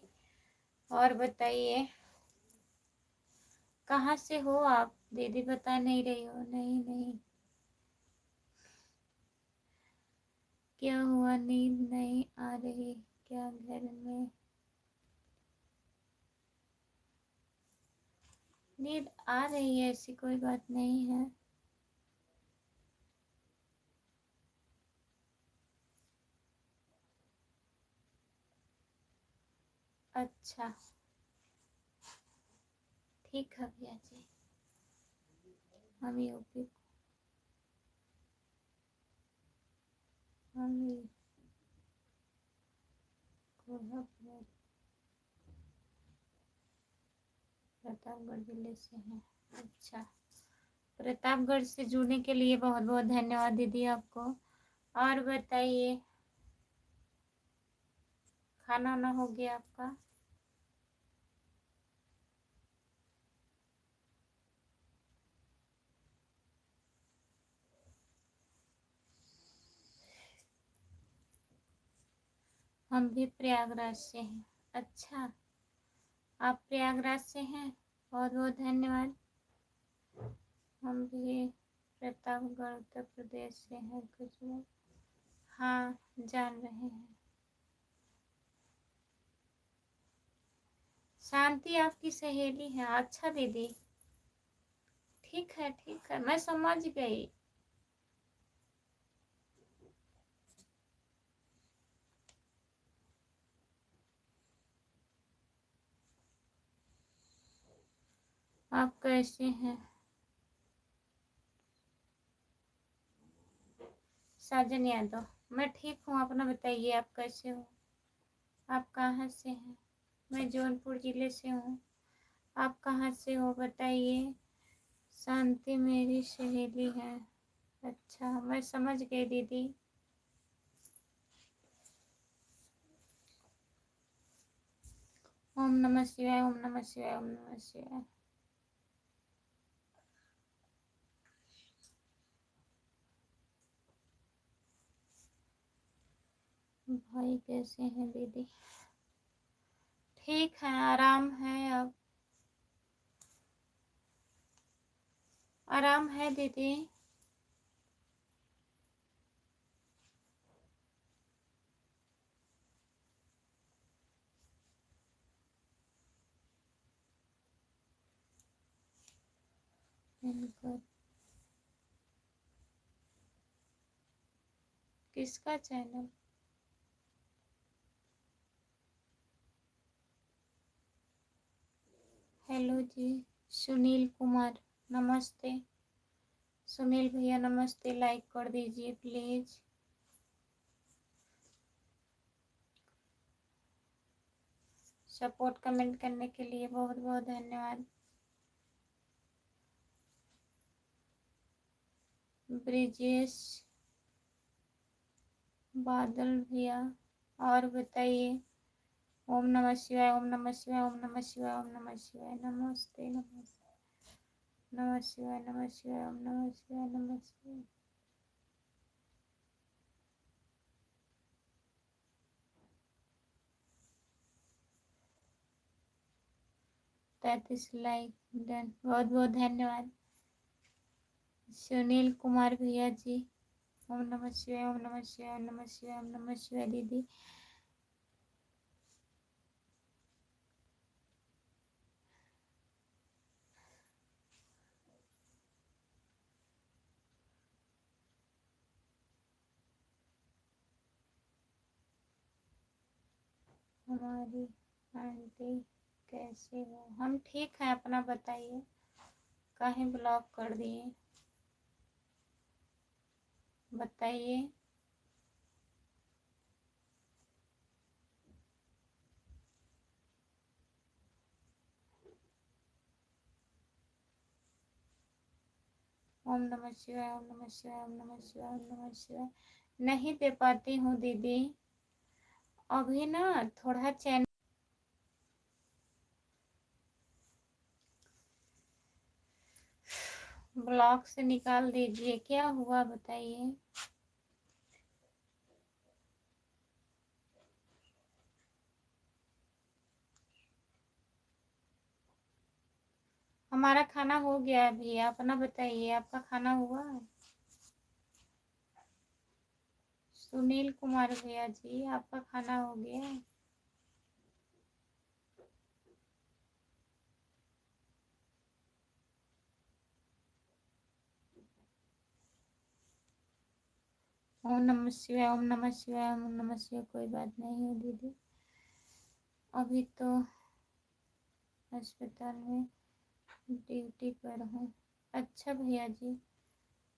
और बताइए कहाँ से हो आप? दीदी बता नहीं रही हो। नहीं नहीं, क्या हुआ? नींद नहीं आ रही क्या घर में? नींद आ रही है, ऐसी कोई बात नहीं है। अच्छा ठीक है भैया जी। हम यूपी हम प्रतापगढ़ जिले से हैं। अच्छा, प्रतापगढ़ से जुड़ने के लिए बहुत बहुत धन्यवाद दीदी आपको। और बताइए खाना वाना हो गया आपका? हम भी प्रयागराज से हैं। अच्छा, आप प्रयागराज से हैं, बहुत बहुत धन्यवाद। हम भी प्रतापगढ़ उत्तर प्रदेश से हैं कुछ लोग। हाँ जान रहे हैं। शांति आपकी सहेली है? अच्छा दीदी ठीक है, मैं समझ गई। आप कैसे हैं? साजन यादव, मैं ठीक हूँ। अपना बताइए आप कैसे हो? आप कहाँ से हैं? मैं जौनपुर जिले से हूँ। आप कहाँ से हो बताइए? शांति मेरी सहेली है। अच्छा मैं समझ गई दीदी। ओम नमः शिवाय, ओम नमः शिवाय, ओम नमः शिवाय। भाई कैसे हैं दीदी? ठीक है, आराम है अब। आराम है दीदी। इनको किसका चैनल? हेलो जी, सुनील कुमार नमस्ते। सुनील भैया नमस्ते, लाइक कर दीजिए प्लीज। सपोर्ट कमेंट करने के लिए बहुत बहुत धन्यवाद। ब्रिजेश बादल भैया और बताइए। ओम नमः शिवाय, ओम नमः शिवाय, ओम नमः शिवाय, ओम नमः शिवाय। नमस्ते नमस्ते, नमः शिवाय, नमः शिवाय, ओम नमः शिवाय, नमः शिवाय। 33 लाइक डन, बहुत बहुत धन्यवाद सुनील कुमार भैया जी। ओम नमः शिवाय, ओम नमः शिवाय, ओम नमः शिवाय, ओम नमः शिवाय। दीदी हमारी आंटी कैसे हो? हम ठीक हैं, अपना बताइए। काहे ब्लॉक कर दिए बताइए। ओम नमः शिवाय, ओम नमः शिवाय, ओम नमः शिवाय, ओम नमः शिवाय। नहीं दे पाती हूँ दीदी, अभी ना थोड़ा चैनल ब्लॉक से निकाल दीजिए। क्या हुआ बताइए। हमारा खाना हो गया है भैया, अपना बताइए, आपका खाना हुआ? सुनील कुमार भैया जी, आपका खाना हो गया? ओम नमः शिवाय, ओम नमः शिवाय, ओम नमः शिवाय। कोई बात नहीं है दीदी, अभी तो अस्पताल में ड्यूटी पर हूँ। अच्छा भैया जी,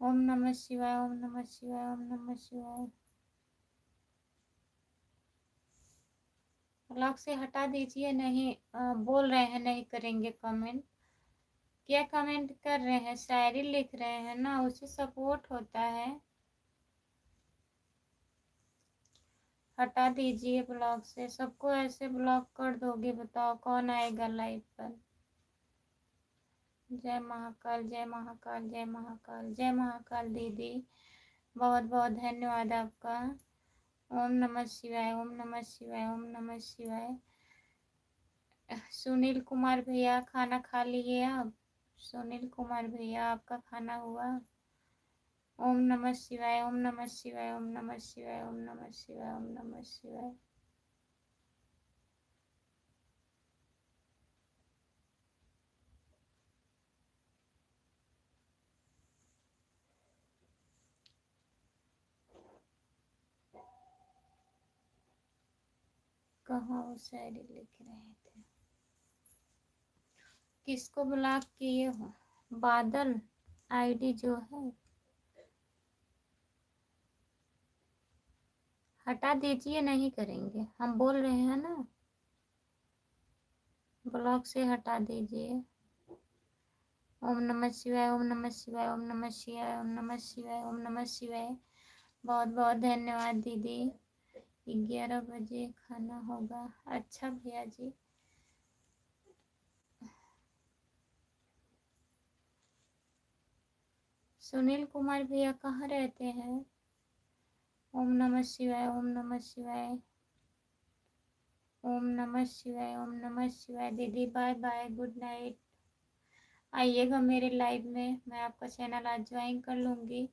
ओम नमः शिवाय, ओम नमः शिवाय, ओम नमः शिवाय। ब्लॉक से हटा दीजिए। नहीं बोल रहे हैं नहीं करेंगे कमेंट। क्या कमेंट कर रहे हैं? शायरी लिख रहे हैं ना, उसे सपोर्ट होता है। हटा दीजिए ब्लॉग से। सबको ऐसे ब्लॉक कर दोगे, बताओ कौन आएगा लाइव पर? जय महाकाल, जय महाकाल, जय महाकाल, जय महाकाल दीदी, बहुत बहुत धन्यवाद आपका। ओम नमः शिवाय, ओम नमः शिवाय, ओम नमः शिवाय। सुनील कुमार भैया खाना खा लिए आप? सुनील कुमार भैया आपका खाना हुआ? ओम नमः शिवाय, ओम नमः शिवाय, ओम नमः शिवाय, ओम नमः शिवाय, ओम नमः शिवाय। कहाँ वो शायरी लिख रहे थे? किसको ब्लॉक किए हो? बादल आईडी जो है, हटा दीजिए। नहीं करेंगे, हम बोल रहे हैं ना, ब्लॉक से हटा दीजिए। ओम नमः शिवाय, ओम नमः शिवाय, ओम नमः शिवाय, ओम नमः शिवाय, ओम नमः शिवाय। बहुत बहुत धन्यवाद दीदी। 11 बजे खाना होगा। अच्छा भैया जी। सुनील कुमार भैया कहाँ रहते हैं? ओम नमः शिवाय, ओम नमः शिवाय, ओम नमः शिवाय, ओम नमः शिवाय। दीदी बाय बाय, गुड नाइट। आइएगा मेरे लाइव में, मैं आपका चैनल आज ज्वाइन कर लूँगी,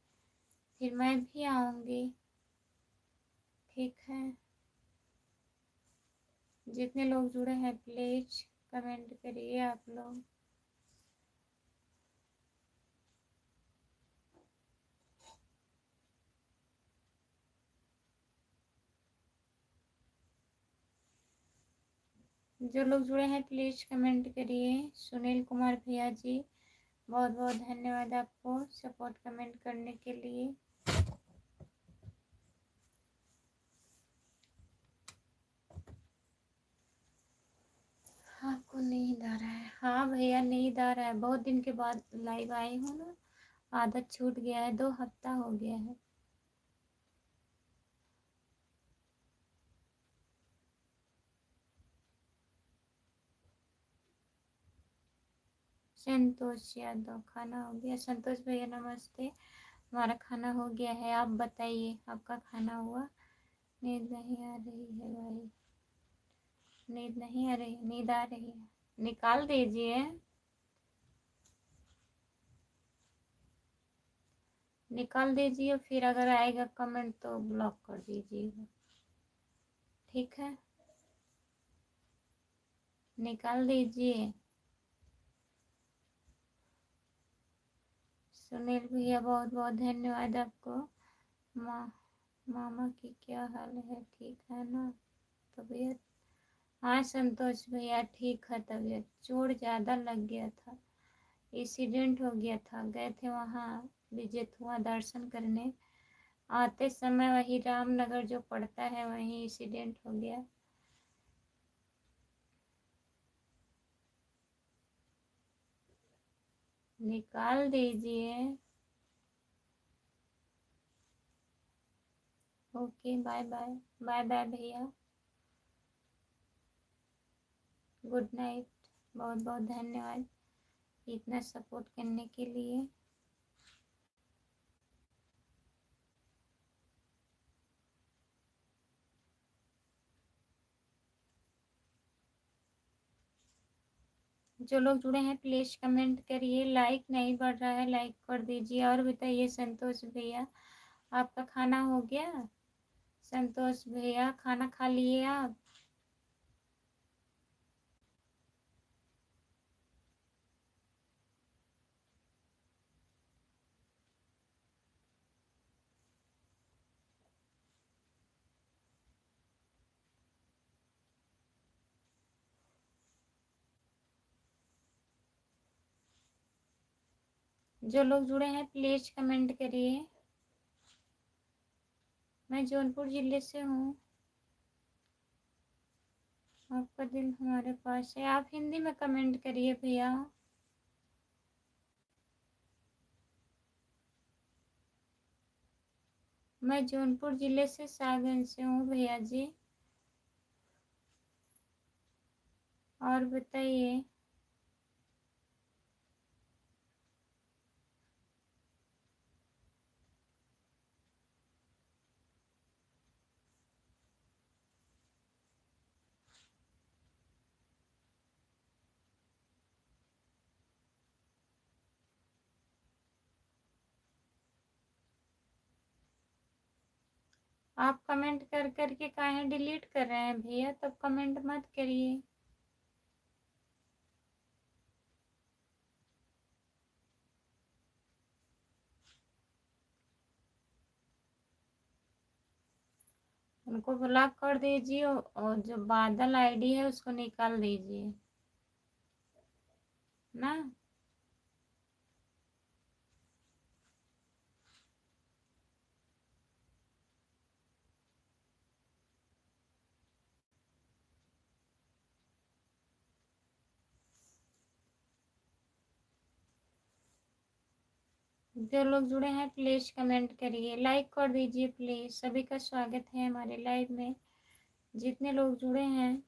फिर मैं भी आऊँगी। ठीक है, जितने लोग जुड़े हैं प्लीज कमेंट करिए आप लोग। जो लोग जुड़े हैं प्लीज कमेंट करिए। सुनील कुमार भैया जी, बहुत बहुत धन्यवाद आपको सपोर्ट कमेंट करने के लिए। आपको नींद आ रहा है? हाँ भैया नींद आ रहा है, बहुत दिन के बाद लाइव आई हूँ ना, आदत छूट गया है, 2 हफ्ता हो गया है। संतोष यादव खाना हो गया? संतोष भैया नमस्ते, हमारा खाना हो गया है, आप बताइए आपका खाना हुआ? नींद नहीं आ रही है भाई, नींद नहीं आ रही, नींद आ रही है, निकाल दीजिए, निकाल दीजिए। फिर अगर आएगा कमेंट तो ब्लॉक कर दीजिएगा, ठीक है? निकाल दीजिए। सुनील भैया बहुत बहुत धन्यवाद आपको। माँ मामा की क्या हाल है? ठीक है ना तबीयत? हाँ संतोष भैया ठीक है, तबीयत चोट ज़्यादा लग गया था, एक्सीडेंट हो गया था। गए थे वहाँ विजेथुआ दर्शन करने, आते समय वही रामनगर जो पड़ता है वहीं एक्सीडेंट हो गया। निकाल दीजिए। Okay bye bye. Bye bye भैया, गुड नाइट। बहुत बहुत धन्यवाद इतना सपोर्ट करने के लिए। जो लोग जुड़े हैं प्लीज कमेंट करिए। लाइक नहीं बढ़ रहा है, लाइक कर दीजिए। और बताइए संतोष भैया, आपका खाना हो गया? संतोष भैया खाना खा लिए आप? जो लोग जुड़े हैं प्लीज कमेंट करिए। मैं जौनपुर जिले से हूँ। आपका दिल हमारे पास है। आप हिंदी में कमेंट करिए भैया। मैं जौनपुर जिले से सागन से हूँ भैया जी। और बताइए। आप कमेंट कर करके काहे डिलीट कर रहे हैं भैया? तब कमेंट मत करिए। उनको ब्लॉक कर दीजिए और जो बादल आईडी है उसको निकाल दीजिए ना। जो लोग जुड़े हैं प्लीज कमेंट करिए, लाइक कर दीजिए प्लीज। सभी का स्वागत है हमारे लाइव में, जितने लोग जुड़े हैं।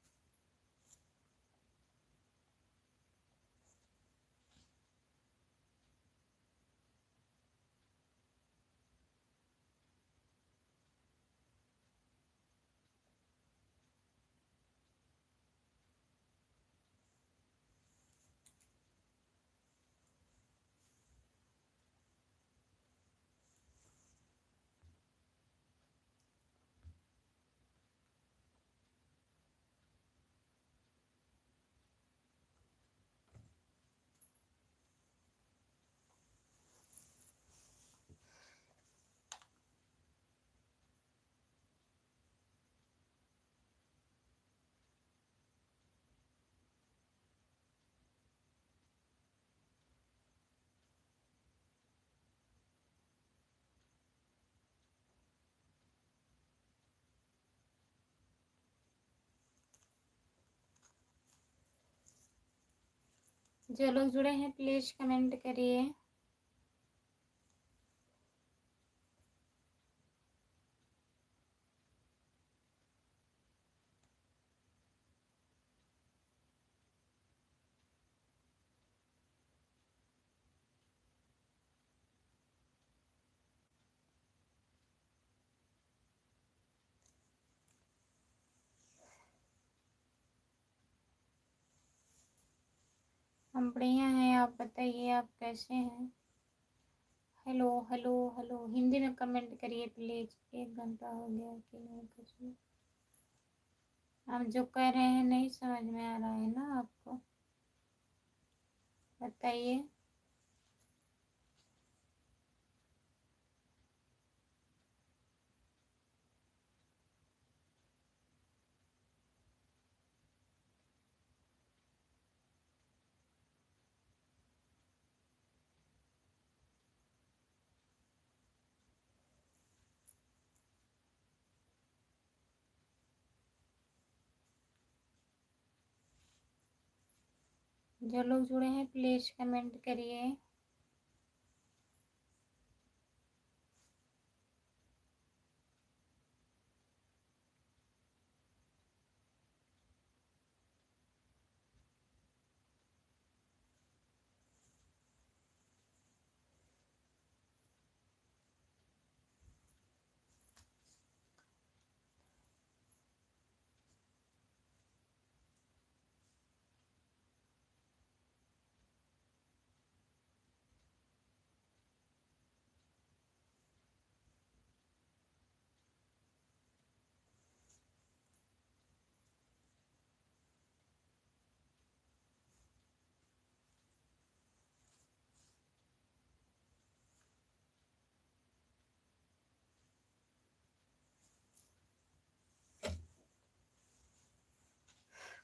जो लोग जुड़े हैं प्लीज कमेंट करिए। हम बढ़िया हैं, आप बताइए आप कैसे हैं? हेलो हेलो हेलो, हिंदी में कमेंट करिए प्लीज। 1 घंटा हो गया कि नहीं कुछ भी। हम जो कह रहे हैं नहीं समझ में आ रहा है ना आपको? बताइए। जो लोग जुड़े हैं प्लीज कमेंट करिए।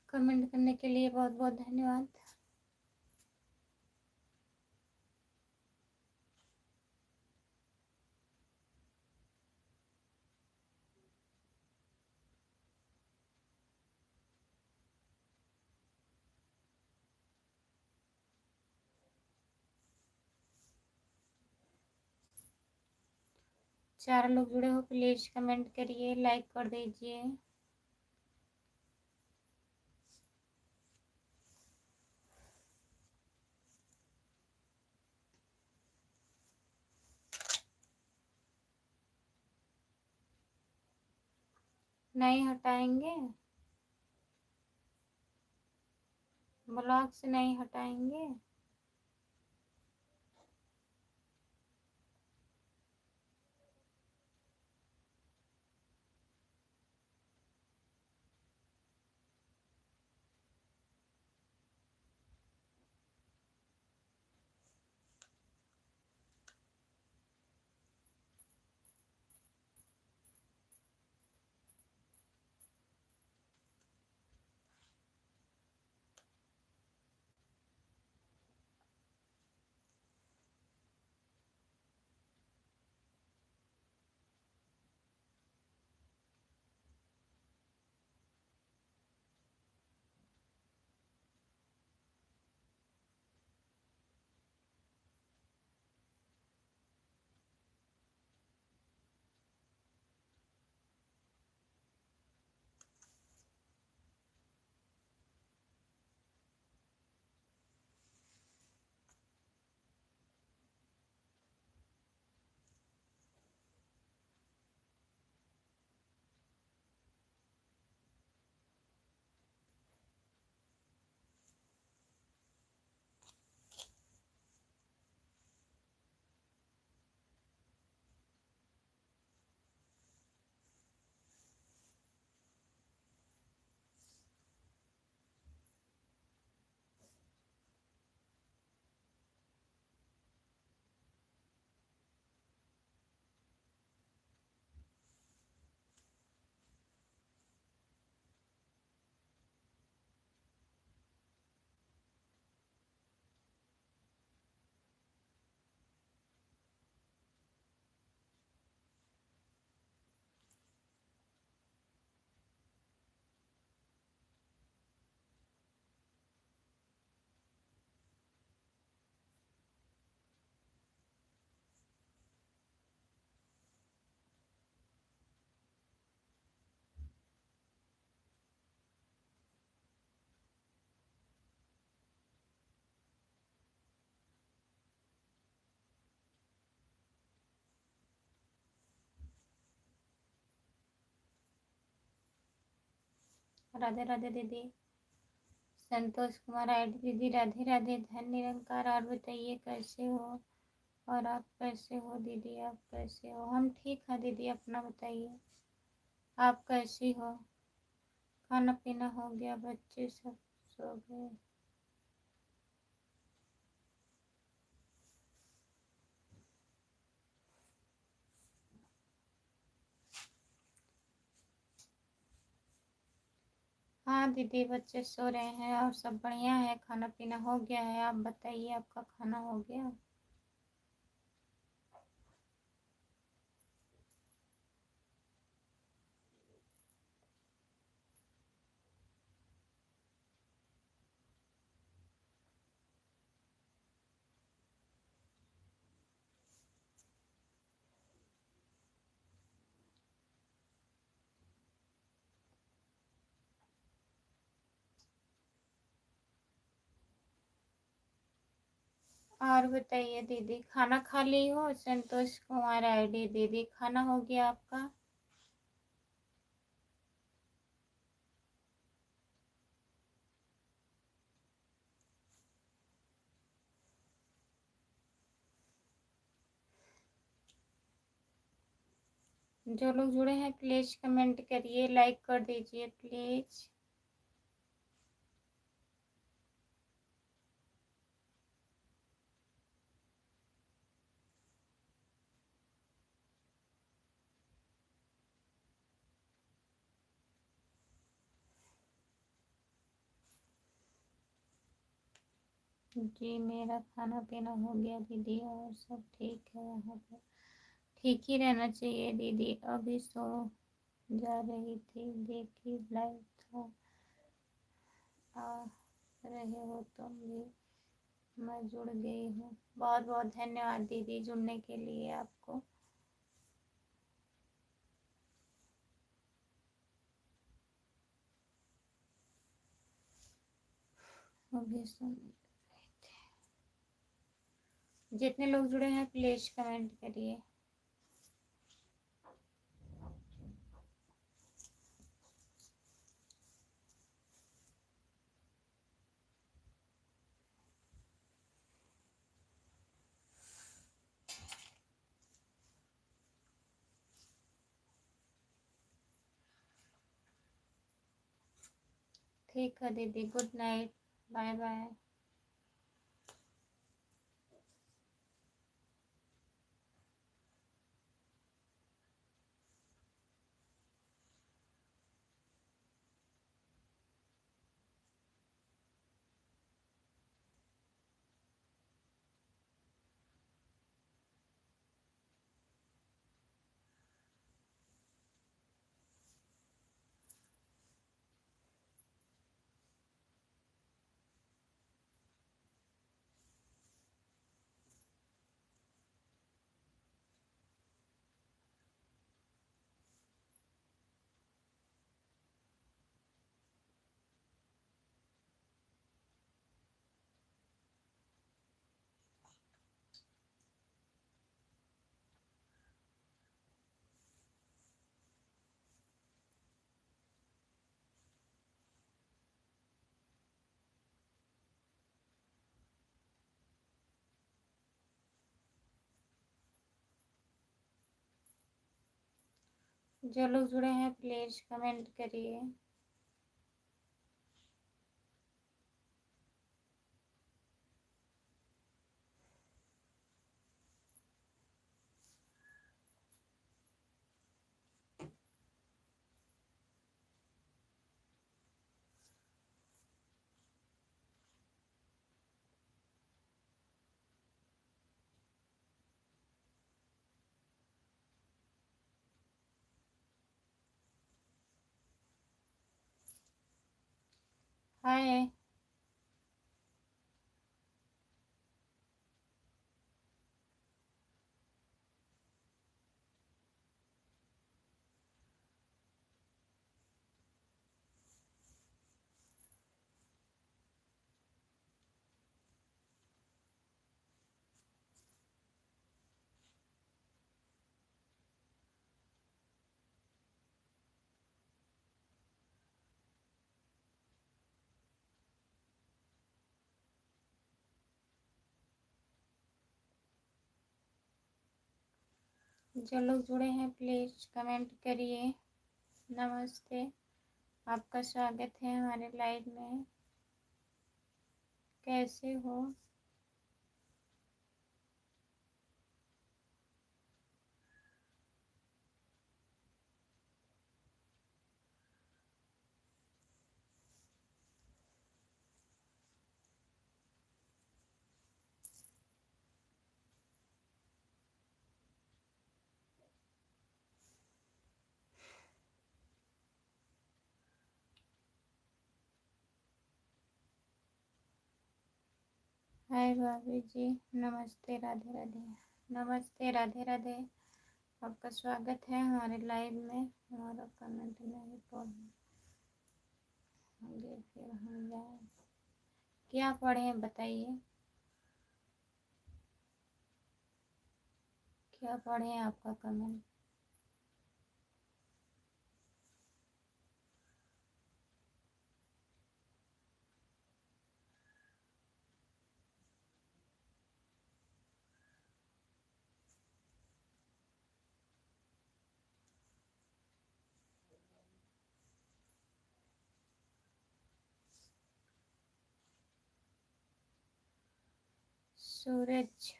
कमेंट करने के लिए बहुत बहुत धन्यवाद। चार लोग जुड़े हो प्लीज कमेंट करिए, लाइक कर दीजिए। नहीं हटाएंगे, ब्लॉग से नहीं हटाएंगे। राधे राधे दीदी। संतोष कुमार आईडी दीदी राधे राधे। धन निरंकार। और बताइए कैसे हो, और आप कैसे हो दीदी, आप कैसे हो? हम ठीक हैं दीदी, अपना बताइए आप कैसी हो? खाना पीना हो गया, बच्चे सब सो गए? हाँ दीदी, बच्चे सो रहे हैं और सब बढ़िया है, खाना पीना हो गया है। आप बताइए आपका खाना हो गया? और बताइए दीदी, खाना खा ली हो? संतोष कुमार आईडी, दीदी खाना हो गया आपका? जो लोग जुड़े हैं प्लीज कमेंट करिए, लाइक कर दीजिए प्लीज। जी मेरा खाना पीना हो गया दीदी, और सब ठीक है यहाँ पर। ठीक ही रहना चाहिए दीदी। अभी सो जा रही थी, देखी लाइव था, आ रहे हो तुम भी, मैं जुड़ गई हूँ। बहुत बहुत धन्यवाद दीदी जुड़ने के लिए आपको। अभी सुन रहे थे। जितने लोग जुड़े हैं प्लीज कमेंट करिए। ठीक है दीदी, गुड नाइट, बाय बाय। जो लोग जुड़े हैं प्लीज कमेंट करिए। हाय। जो लोग जुड़े हैं प्लीज कमेंट करिए। नमस्ते, आपका स्वागत है हमारे लाइव में। कैसे हो? हाय भाभी जी, नमस्ते, राधे राधे। नमस्ते, राधे राधे। आपका स्वागत है हमारे लाइव में। हमारा कमेंट नहीं पढ़ेंगे, फिर हम जाए। क्या पढ़ें बताइए। क्या पढ़ें आपका कमेंट। सूरज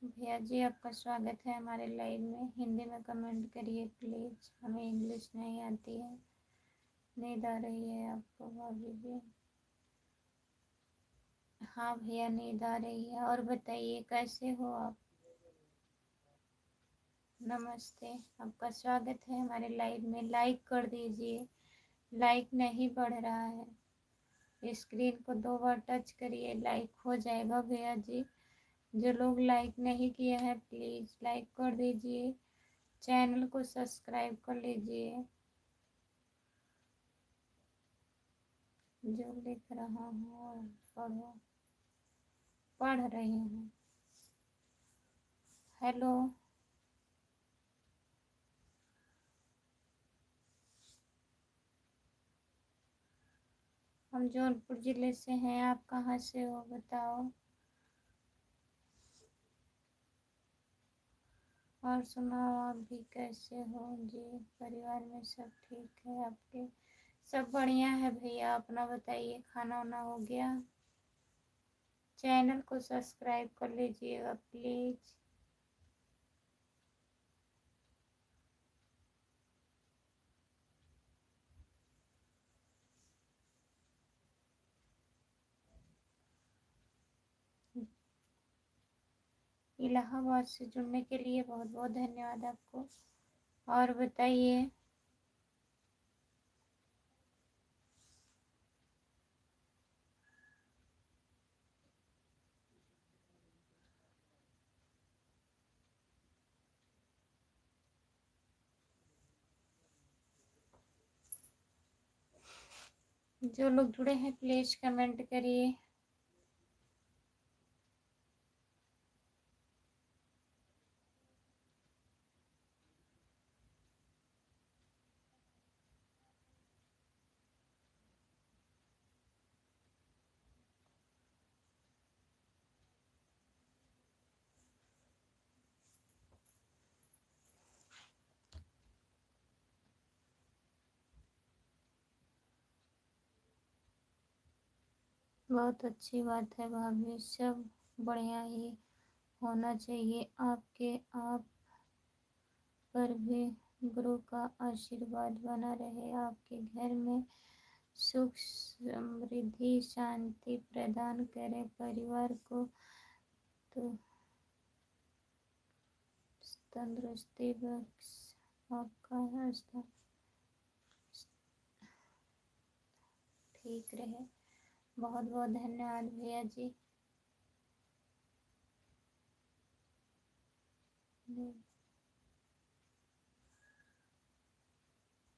भैया जी, आपका स्वागत है हमारे लाइव में। हिंदी में कमेंट करिए प्लीज़, हमें इंग्लिश नहीं आती है। नींद आ रही है आपको भाभी जी? हाँ भैया, नींद आ रही है। और बताइए कैसे हो आप? नमस्ते, आपका स्वागत है हमारे लाइव में। लाइक कर दीजिए, लाइक नहीं बढ़ रहा है। स्क्रीन को 2 बार टच करिए, लाइक हो जाएगा भैया जी। जो लोग लाइक नहीं किए हैं प्लीज़ लाइक कर दीजिए, चैनल को सब्सक्राइब कर लीजिए। जो लिख रहा हूँ पढ़ो, पढ़ रही हूँ। हेलो, हम जौनपुर ज़िले से हैं। आप कहाँ से हो बताओ? और सुनाओ, आप भी कैसे हो जी? परिवार में सब ठीक है आपके? सब बढ़िया है भैया। अपना बताइए, खाना वाना हो गया? चैनल को सब्सक्राइब कर लीजिएगा प्लीज़। इलाहाबाद से जुड़ने के लिए बहुत बहुत धन्यवाद आपको। और बताइए, जो लोग जुड़े हैं प्लीज़ कमेंट करिए। बहुत अच्छी बात है भाभी, सब बढ़िया ही होना चाहिए। आपके आप पर भी गुरु का आशीर्वाद बना रहे, आपके घर में सुख समृद्धि शांति प्रदान करे, परिवार को तो तंदुरुस्ती बख्श, आपका रास्ता ठीक रहे। बहुत बहुत धन्यवाद भैया जी।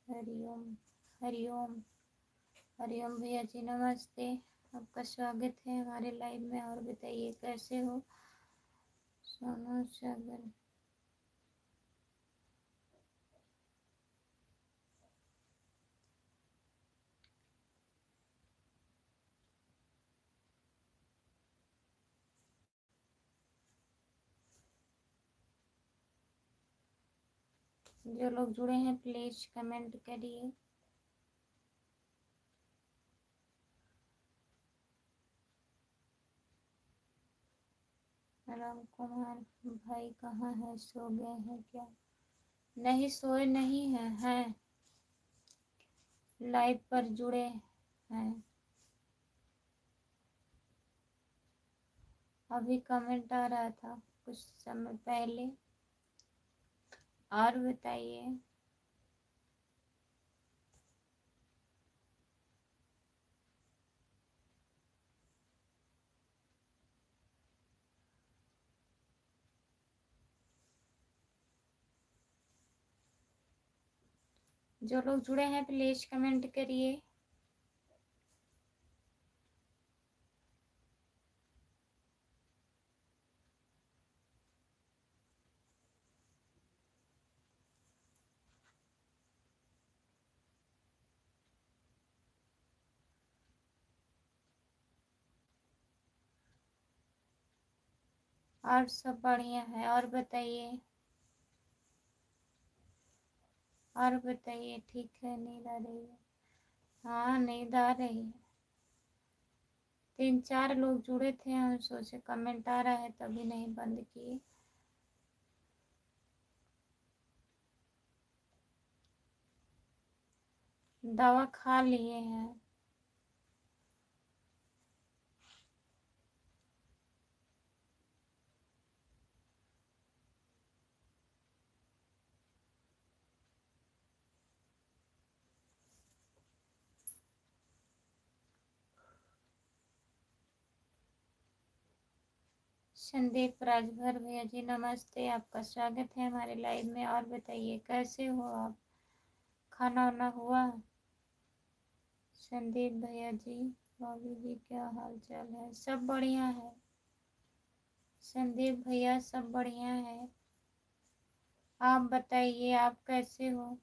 हरिओम, हरिओम, हरिओम भैया जी नमस्ते, आपका स्वागत है हमारे लाइव में। और बताइए कैसे हो? सोनू सागर, जो लोग जुड़े हैं प्लीज कमेंट करिए। राम कुमार भाई कहाँ है? सो गए हैं क्या? नहीं सोए नहीं हैं लाइव पर जुड़े हैं। अभी कमेंट आ रहा था कुछ समय पहले। और बताइए, जो लोग जुड़े हैं प्लीज कमेंट करिए। और सब बढ़िया है। और बताइए, ठीक है। नींद आ रही है? हाँ, नींद आ रही है। 3-4 लोग जुड़े थे, हम सोचे कमेंट आ रहा है तभी नहीं बंद किए। दवा खा लिए हैं। संदीप राजभर भैया जी नमस्ते, आपका स्वागत है हमारे लाइव में। और बताइए कैसे हो आप? खाना वाना हुआ? संदीप भैया जी, भाभी जी, क्या हाल चाल है? सब बढ़िया है संदीप भैया, सब बढ़िया है। आप बताइए आप कैसे हो?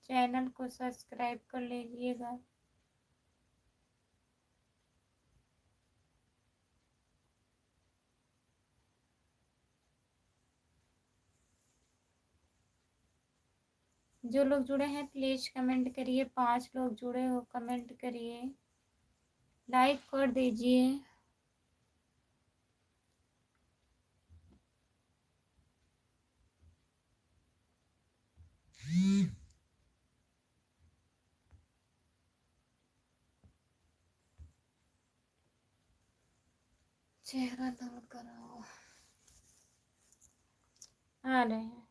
चैनल को सब्सक्राइब कर लीजिएगा। जो लोग जुड़े हैं प्लीज कमेंट करिए। 5 लोग जुड़े हो, कमेंट करिए, लाइक कर दीजिए। चेहरा धुल कराओ। आ रहे हैं।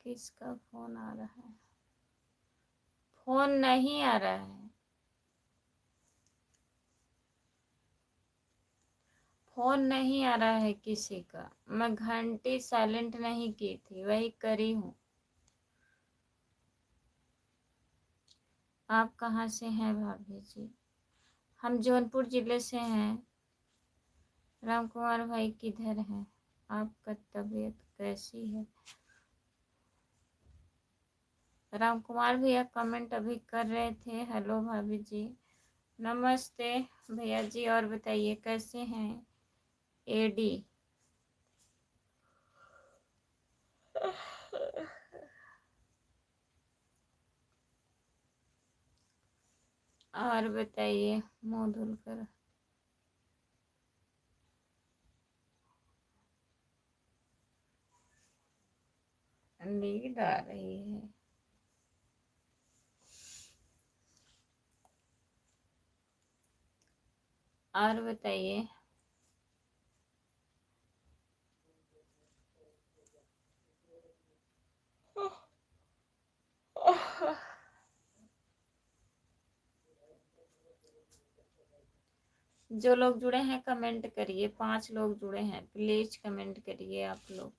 किसका फोन आ रहा है? फोन नहीं आ रहा है। फोन नहीं आ रहा है किसी का। मैं घंटी साइलेंट नहीं की थी, वही करी हूँ। आप कहाँ से हैं भाभी जी? हम जौनपुर जिले से हैं। राम कुमार भाई किधर हैं? आपका तबीयत कैसी है? राम कुमार भैया कमेंट अभी कर रहे थे। हेलो भाभी जी, नमस्ते भैया जी। और बताइए कैसे हैं? एडी, और बताइए। मुंह धुल कर। नींद आ रही है। और बताइए। जो लोग जुड़े हैं कमेंट करिए। 5 लोग जुड़े हैं, प्लीज कमेंट करिए। आप लोग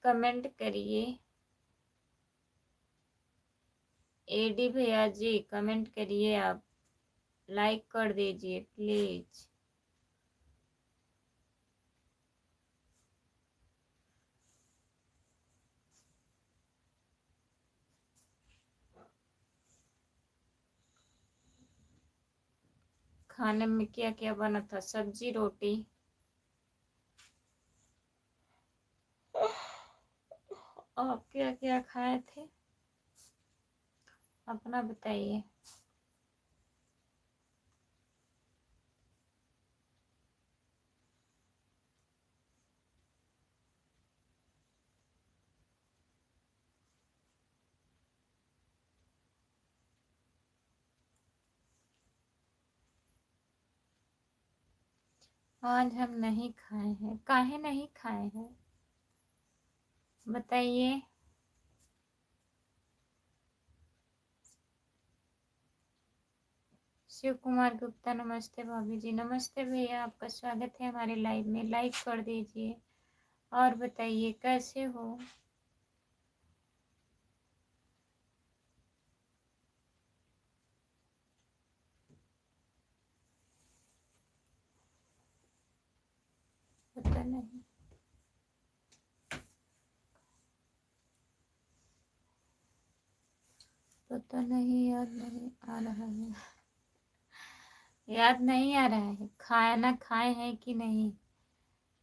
कमेंट करिए। एडी भैया जी कमेंट करिए। आप लाइक कर दीजिए प्लीज। खाने में क्या क्या बना था? सब्जी रोटी। आप क्या क्या खाए थे? अपना बताइए। आज हम नहीं खाए हैं। काहे नहीं खाए हैं बताइए। शिव कुमार गुप्ता नमस्ते भाभी जी। नमस्ते भैया, आपका स्वागत है हमारे लाइव में। लाइक कर दीजिए और बताइए कैसे हो। पता नहीं, पता नहीं, याद नहीं आ रहा है। याद नहीं आ रहा है खाना खाए हैं कि नहीं।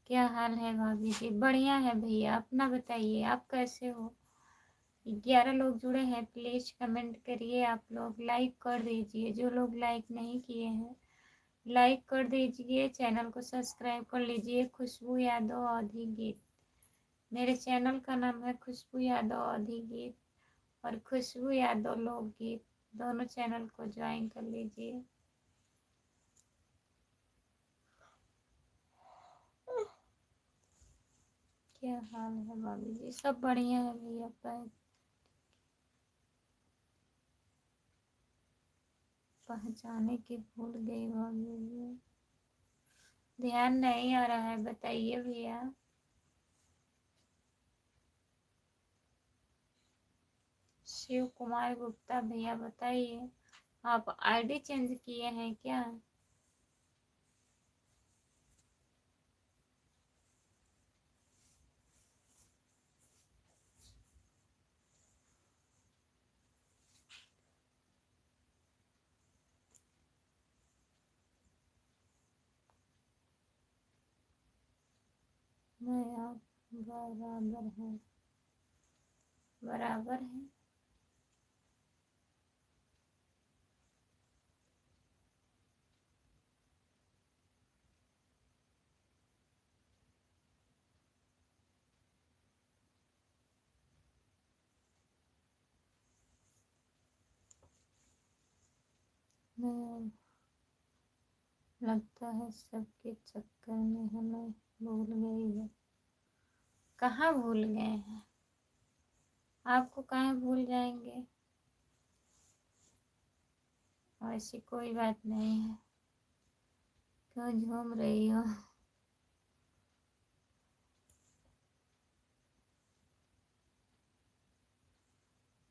क्या हाल है भाभी जी? बढ़िया है भैया, अपना बताइए आप कैसे हो। 11 लोग जुड़े हैं, प्लीज कमेंट करिए। आप लोग लाइक कर दीजिए, जो लोग लाइक नहीं किए हैं लाइक कर दीजिए। चैनल को सब्सक्राइब कर लीजिए। खुशबू यादव अवधी गीत, मेरे चैनल का नाम है खुशबू यादव अवधी गीत और खुशबू यादव लोकगीत, दोनों चैनल को ज्वाइन कर लीजिए। क्या हाल है भाभी जी? सब बढ़िया है भैया। पहचाने की भूल गई भाभी जी। ध्यान नहीं आ रहा है, बताइए भैया। शिव कुमार गुप्ता भैया बताइए, आप आईडी चेंज किए हैं क्या? मैं आप बराबर है, बराबर है। मैं लगता है सबके चक्कर में हमें भूल गई है। कहाँ भूल गए हैं? आपको कहाँ भूल जाएंगे। ऐसी कोई बात नहीं है, क्यों झूम रही हो।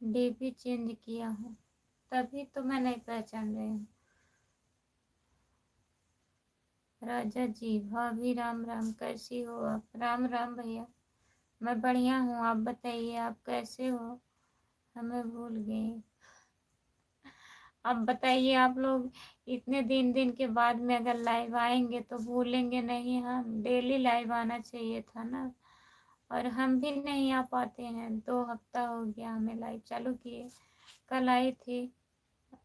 डीपी चेंज किया हूँ, तभी तो मैं नहीं पहचान रही हूँ। राजा जी भाभी राम राम, कैसी हो आप? राम राम भैया, मैं बढ़िया हूँ, आप बताइए आप कैसे हो। हमें भूल गए। अब बताइए आप लोग, इतने दिन के बाद में अगर लाइव आएंगे तो भूलेंगे नहीं। हम डेली लाइव आना चाहिए था ना, और हम भी नहीं आ पाते हैं। 2 हफ्ता हो गया हमें लाइव चालू किए। कल आई थी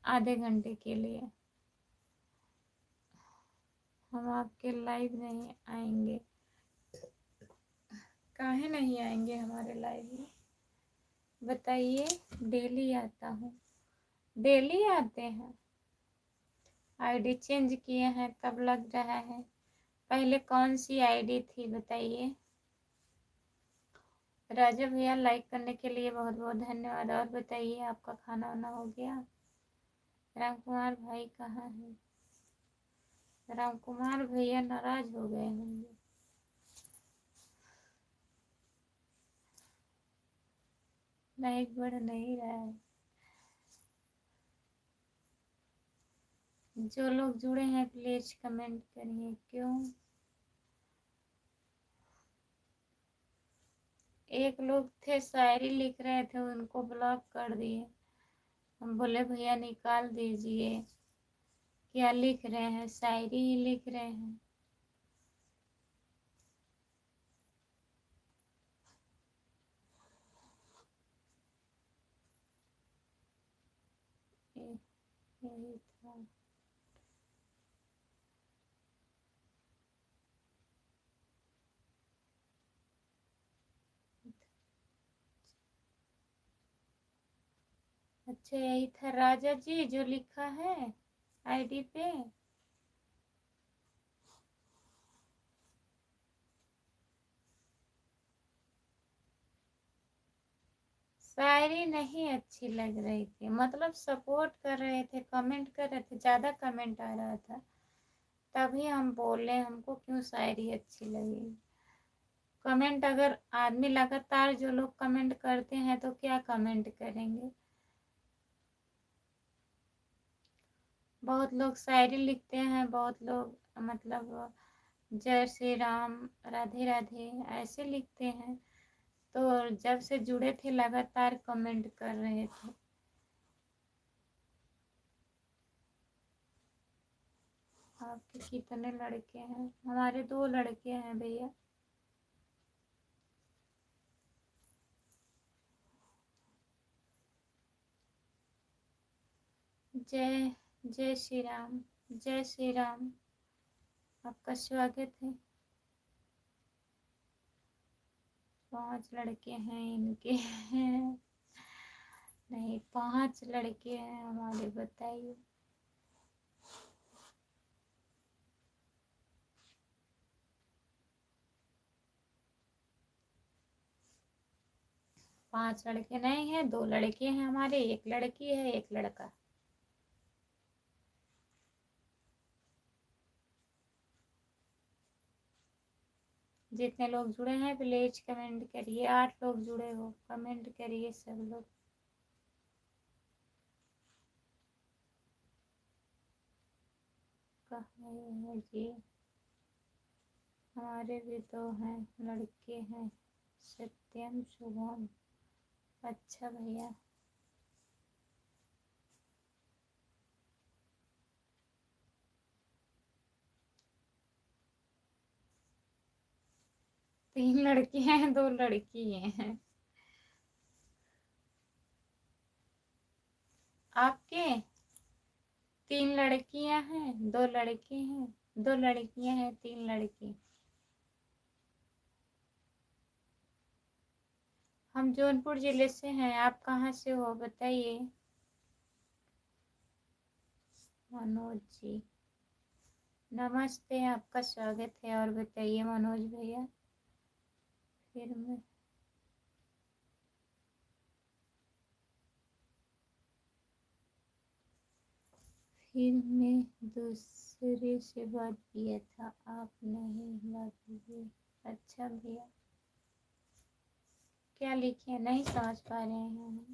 आधे घंटे के लिए। हम आपके लाइव नहीं आएंगे। काहे नहीं आएंगे हमारे लाइव में बताइए। डेली आता हूँ, डेली आते हैं। आईडी चेंज किए हैं तब लग रहा है। पहले कौन सी आईडी थी बताइए। राजा भैया लाइक करने के लिए बहुत बहुत धन्यवाद। और बताइए आपका खाना वाना हो गया? राम कुमार भाई कहाँ है? राम कुमार भैया नाराज हो गए होंगे। लाइक बढ़ नहीं रहा है। जो लोग जुड़े हैं प्लीज कमेंट करिए। क्यों? एक लोग थे शायरी लिख रहे थे, उनको ब्लॉक कर दिए। हम बोले भैया निकाल दीजिए। क्या लिख रहे हैं? शायरी ही लिख रहे हैं। यही था। अच्छा यही था राजा जी जो लिखा है आईडी पे। शायरी नहीं अच्छी लग रही थी, मतलब सपोर्ट कर रहे थे, कमेंट कर रहे थे, ज़्यादा कमेंट आ रहा था, तभी हम बोले हमको क्यों शायरी अच्छी लगी। कमेंट अगर आदमी लगातार जो लोग कमेंट करते हैं तो क्या कमेंट करेंगे। बहुत लोग शायरी लिखते हैं, बहुत लोग मतलब जय श्री राम, राधे राधे ऐसे लिखते हैं। तो जब से जुड़े थे लगातार कमेंट कर रहे थे। आपके कितने लड़के हैं? हमारे 2 लड़के हैं भैया। जय जय श्री राम, जय श्री राम। आपका स्वागत है। 5 लड़के हैं इनके हैं। नहीं, 5 लड़के हैं हमारे, बताइए। पांच लड़के नहीं हैं, 2 लड़के हैं हमारे, 1 लड़की है, 1 लड़का। जितने लोग जुड़े हैं प्लीज कमेंट करिए। 8 लोग जुड़े हो, कमेंट करिए सब लोग। कहाँ है जी? हमारे भी 2 हैं लड़के हैं, सत्यम शुभम। अच्छा भैया। तीन लड़के हैं, 2 लड़की हैं। आपके 3 लड़कियां हैं, 2 लड़के हैं। 2 लड़कियां हैं, 3 लड़के। हम जौनपुर जिले से हैं, आप कहाँ से हो बताइए। मनोज जी, नमस्ते, आपका स्वागत है। और बताइए मनोज भैया। फिर मैं दूसरे से बात किया था, आप नहीं लगे। अच्छा भैया, क्या लिखे नहीं समझ पा रहे हैं हम।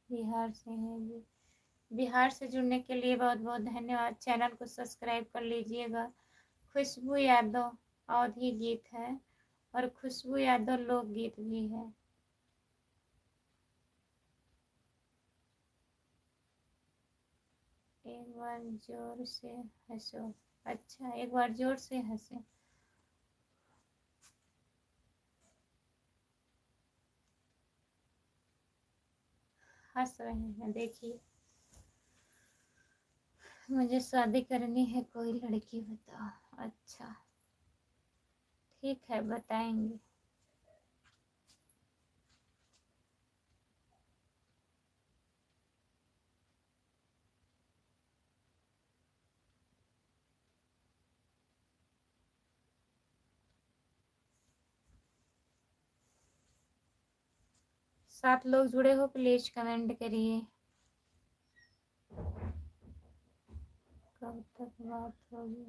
बिहार से हैं जी। बिहार से जुड़ने के लिए बहुत बहुत धन्यवाद। चैनल को सब्सक्राइब कर लीजिएगा। खुशबू यादव अवधी गीत है और खुशबू यादव लोकगीत भी है। एक बार जोर से हंसो। अच्छा, एक बार जोर से हंसे। हंस रहे हैं, देखिए। मुझे शादी करनी है, कोई लड़की बताओ। अच्छा, ठीक है, बताएंगे। सात लोग जुड़े हो, प्लीज कमेंट करिए। कब तक बात होगी?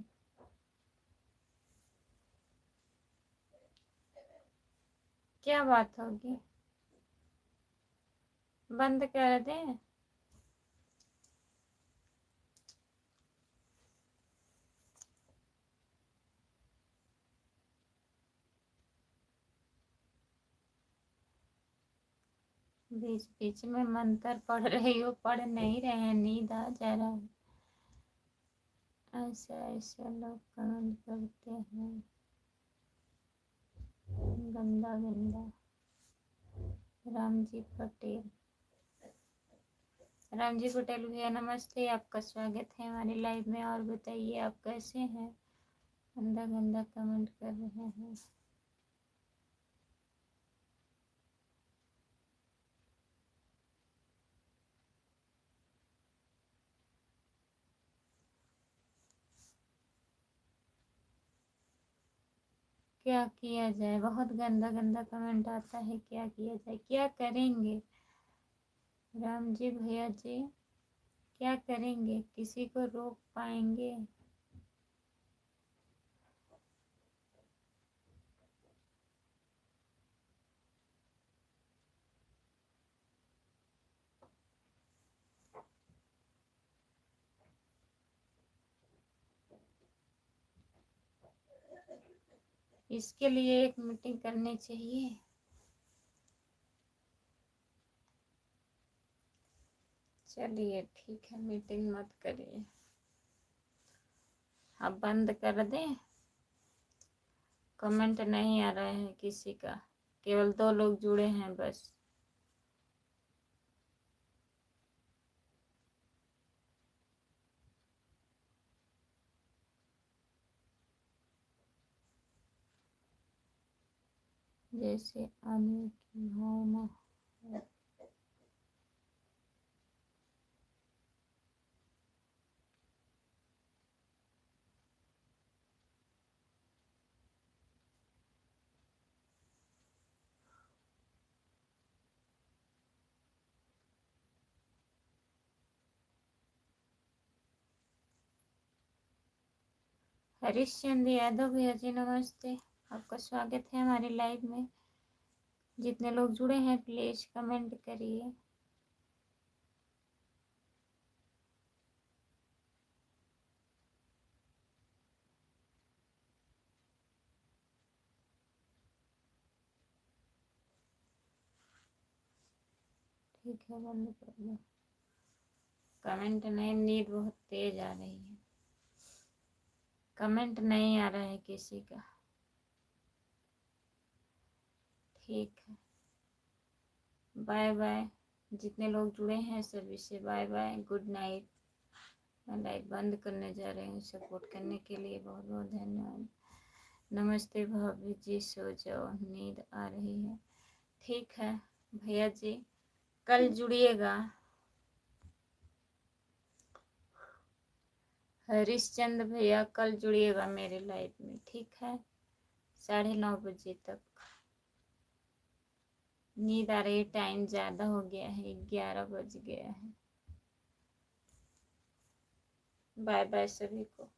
क्या बात होगी? बंद कर दें? बीच बीच में मंत्र पढ़ रही हो, पढ़ नहीं रहे हैं, नींद आ जा रहा है। ऐसे ऐसे लोग कमेंट करते हैं, गंदा गंदा। रामजी पटेल, रामजी पटेल भैया नमस्ते, आपका स्वागत है हमारी लाइव में। और बताइए आप कैसे हैं? गंदा गंदा कमेंट कर रहे हैं। क्या किया जाए, बहुत गंदा गंदा कमेंट आता है, क्या किया जाए, क्या करेंगे राम जी भैया जी, क्या करेंगे, किसी को रोक पाएंगे? इसके लिए एक मीटिंग करनी चाहिए। चलिए ठीक है, मीटिंग मत करिए, अब बंद कर दें। कमेंट नहीं आ रहा है किसी का, केवल 2 लोग जुड़े हैं बस। जैसे आने की भावना है। हरीशचंद्र यादव भैया जी नमस्ते, आपका स्वागत है हमारे लाइव में। जितने लोग जुड़े हैं प्लीज कमेंट करिए। ठीक है, बंद कर दो। कमेंट नहीं, नींद बहुत तेज आ रही है, कमेंट नहीं आ रहा है किसी का। ठीक है, बाय बाय। जितने लोग जुड़े हैं सभी से बाय बाय, गुड नाइट। मैं लाइव बंद करने जा रही हूँ। सपोर्ट करने के लिए बहुत बहुत धन्यवाद। नमस्ते भाभी जी, सो जाओ, नींद आ रही है। ठीक है भैया जी, कल जुड़िएगा। हरीशचंद्र भैया कल जुड़िएगा मेरे लाइव में, ठीक है, 9:30 बजे तक। नींद आ रही है, टाइम ज़्यादा हो गया है, 11 बज गया है। बाय बाय सभी को।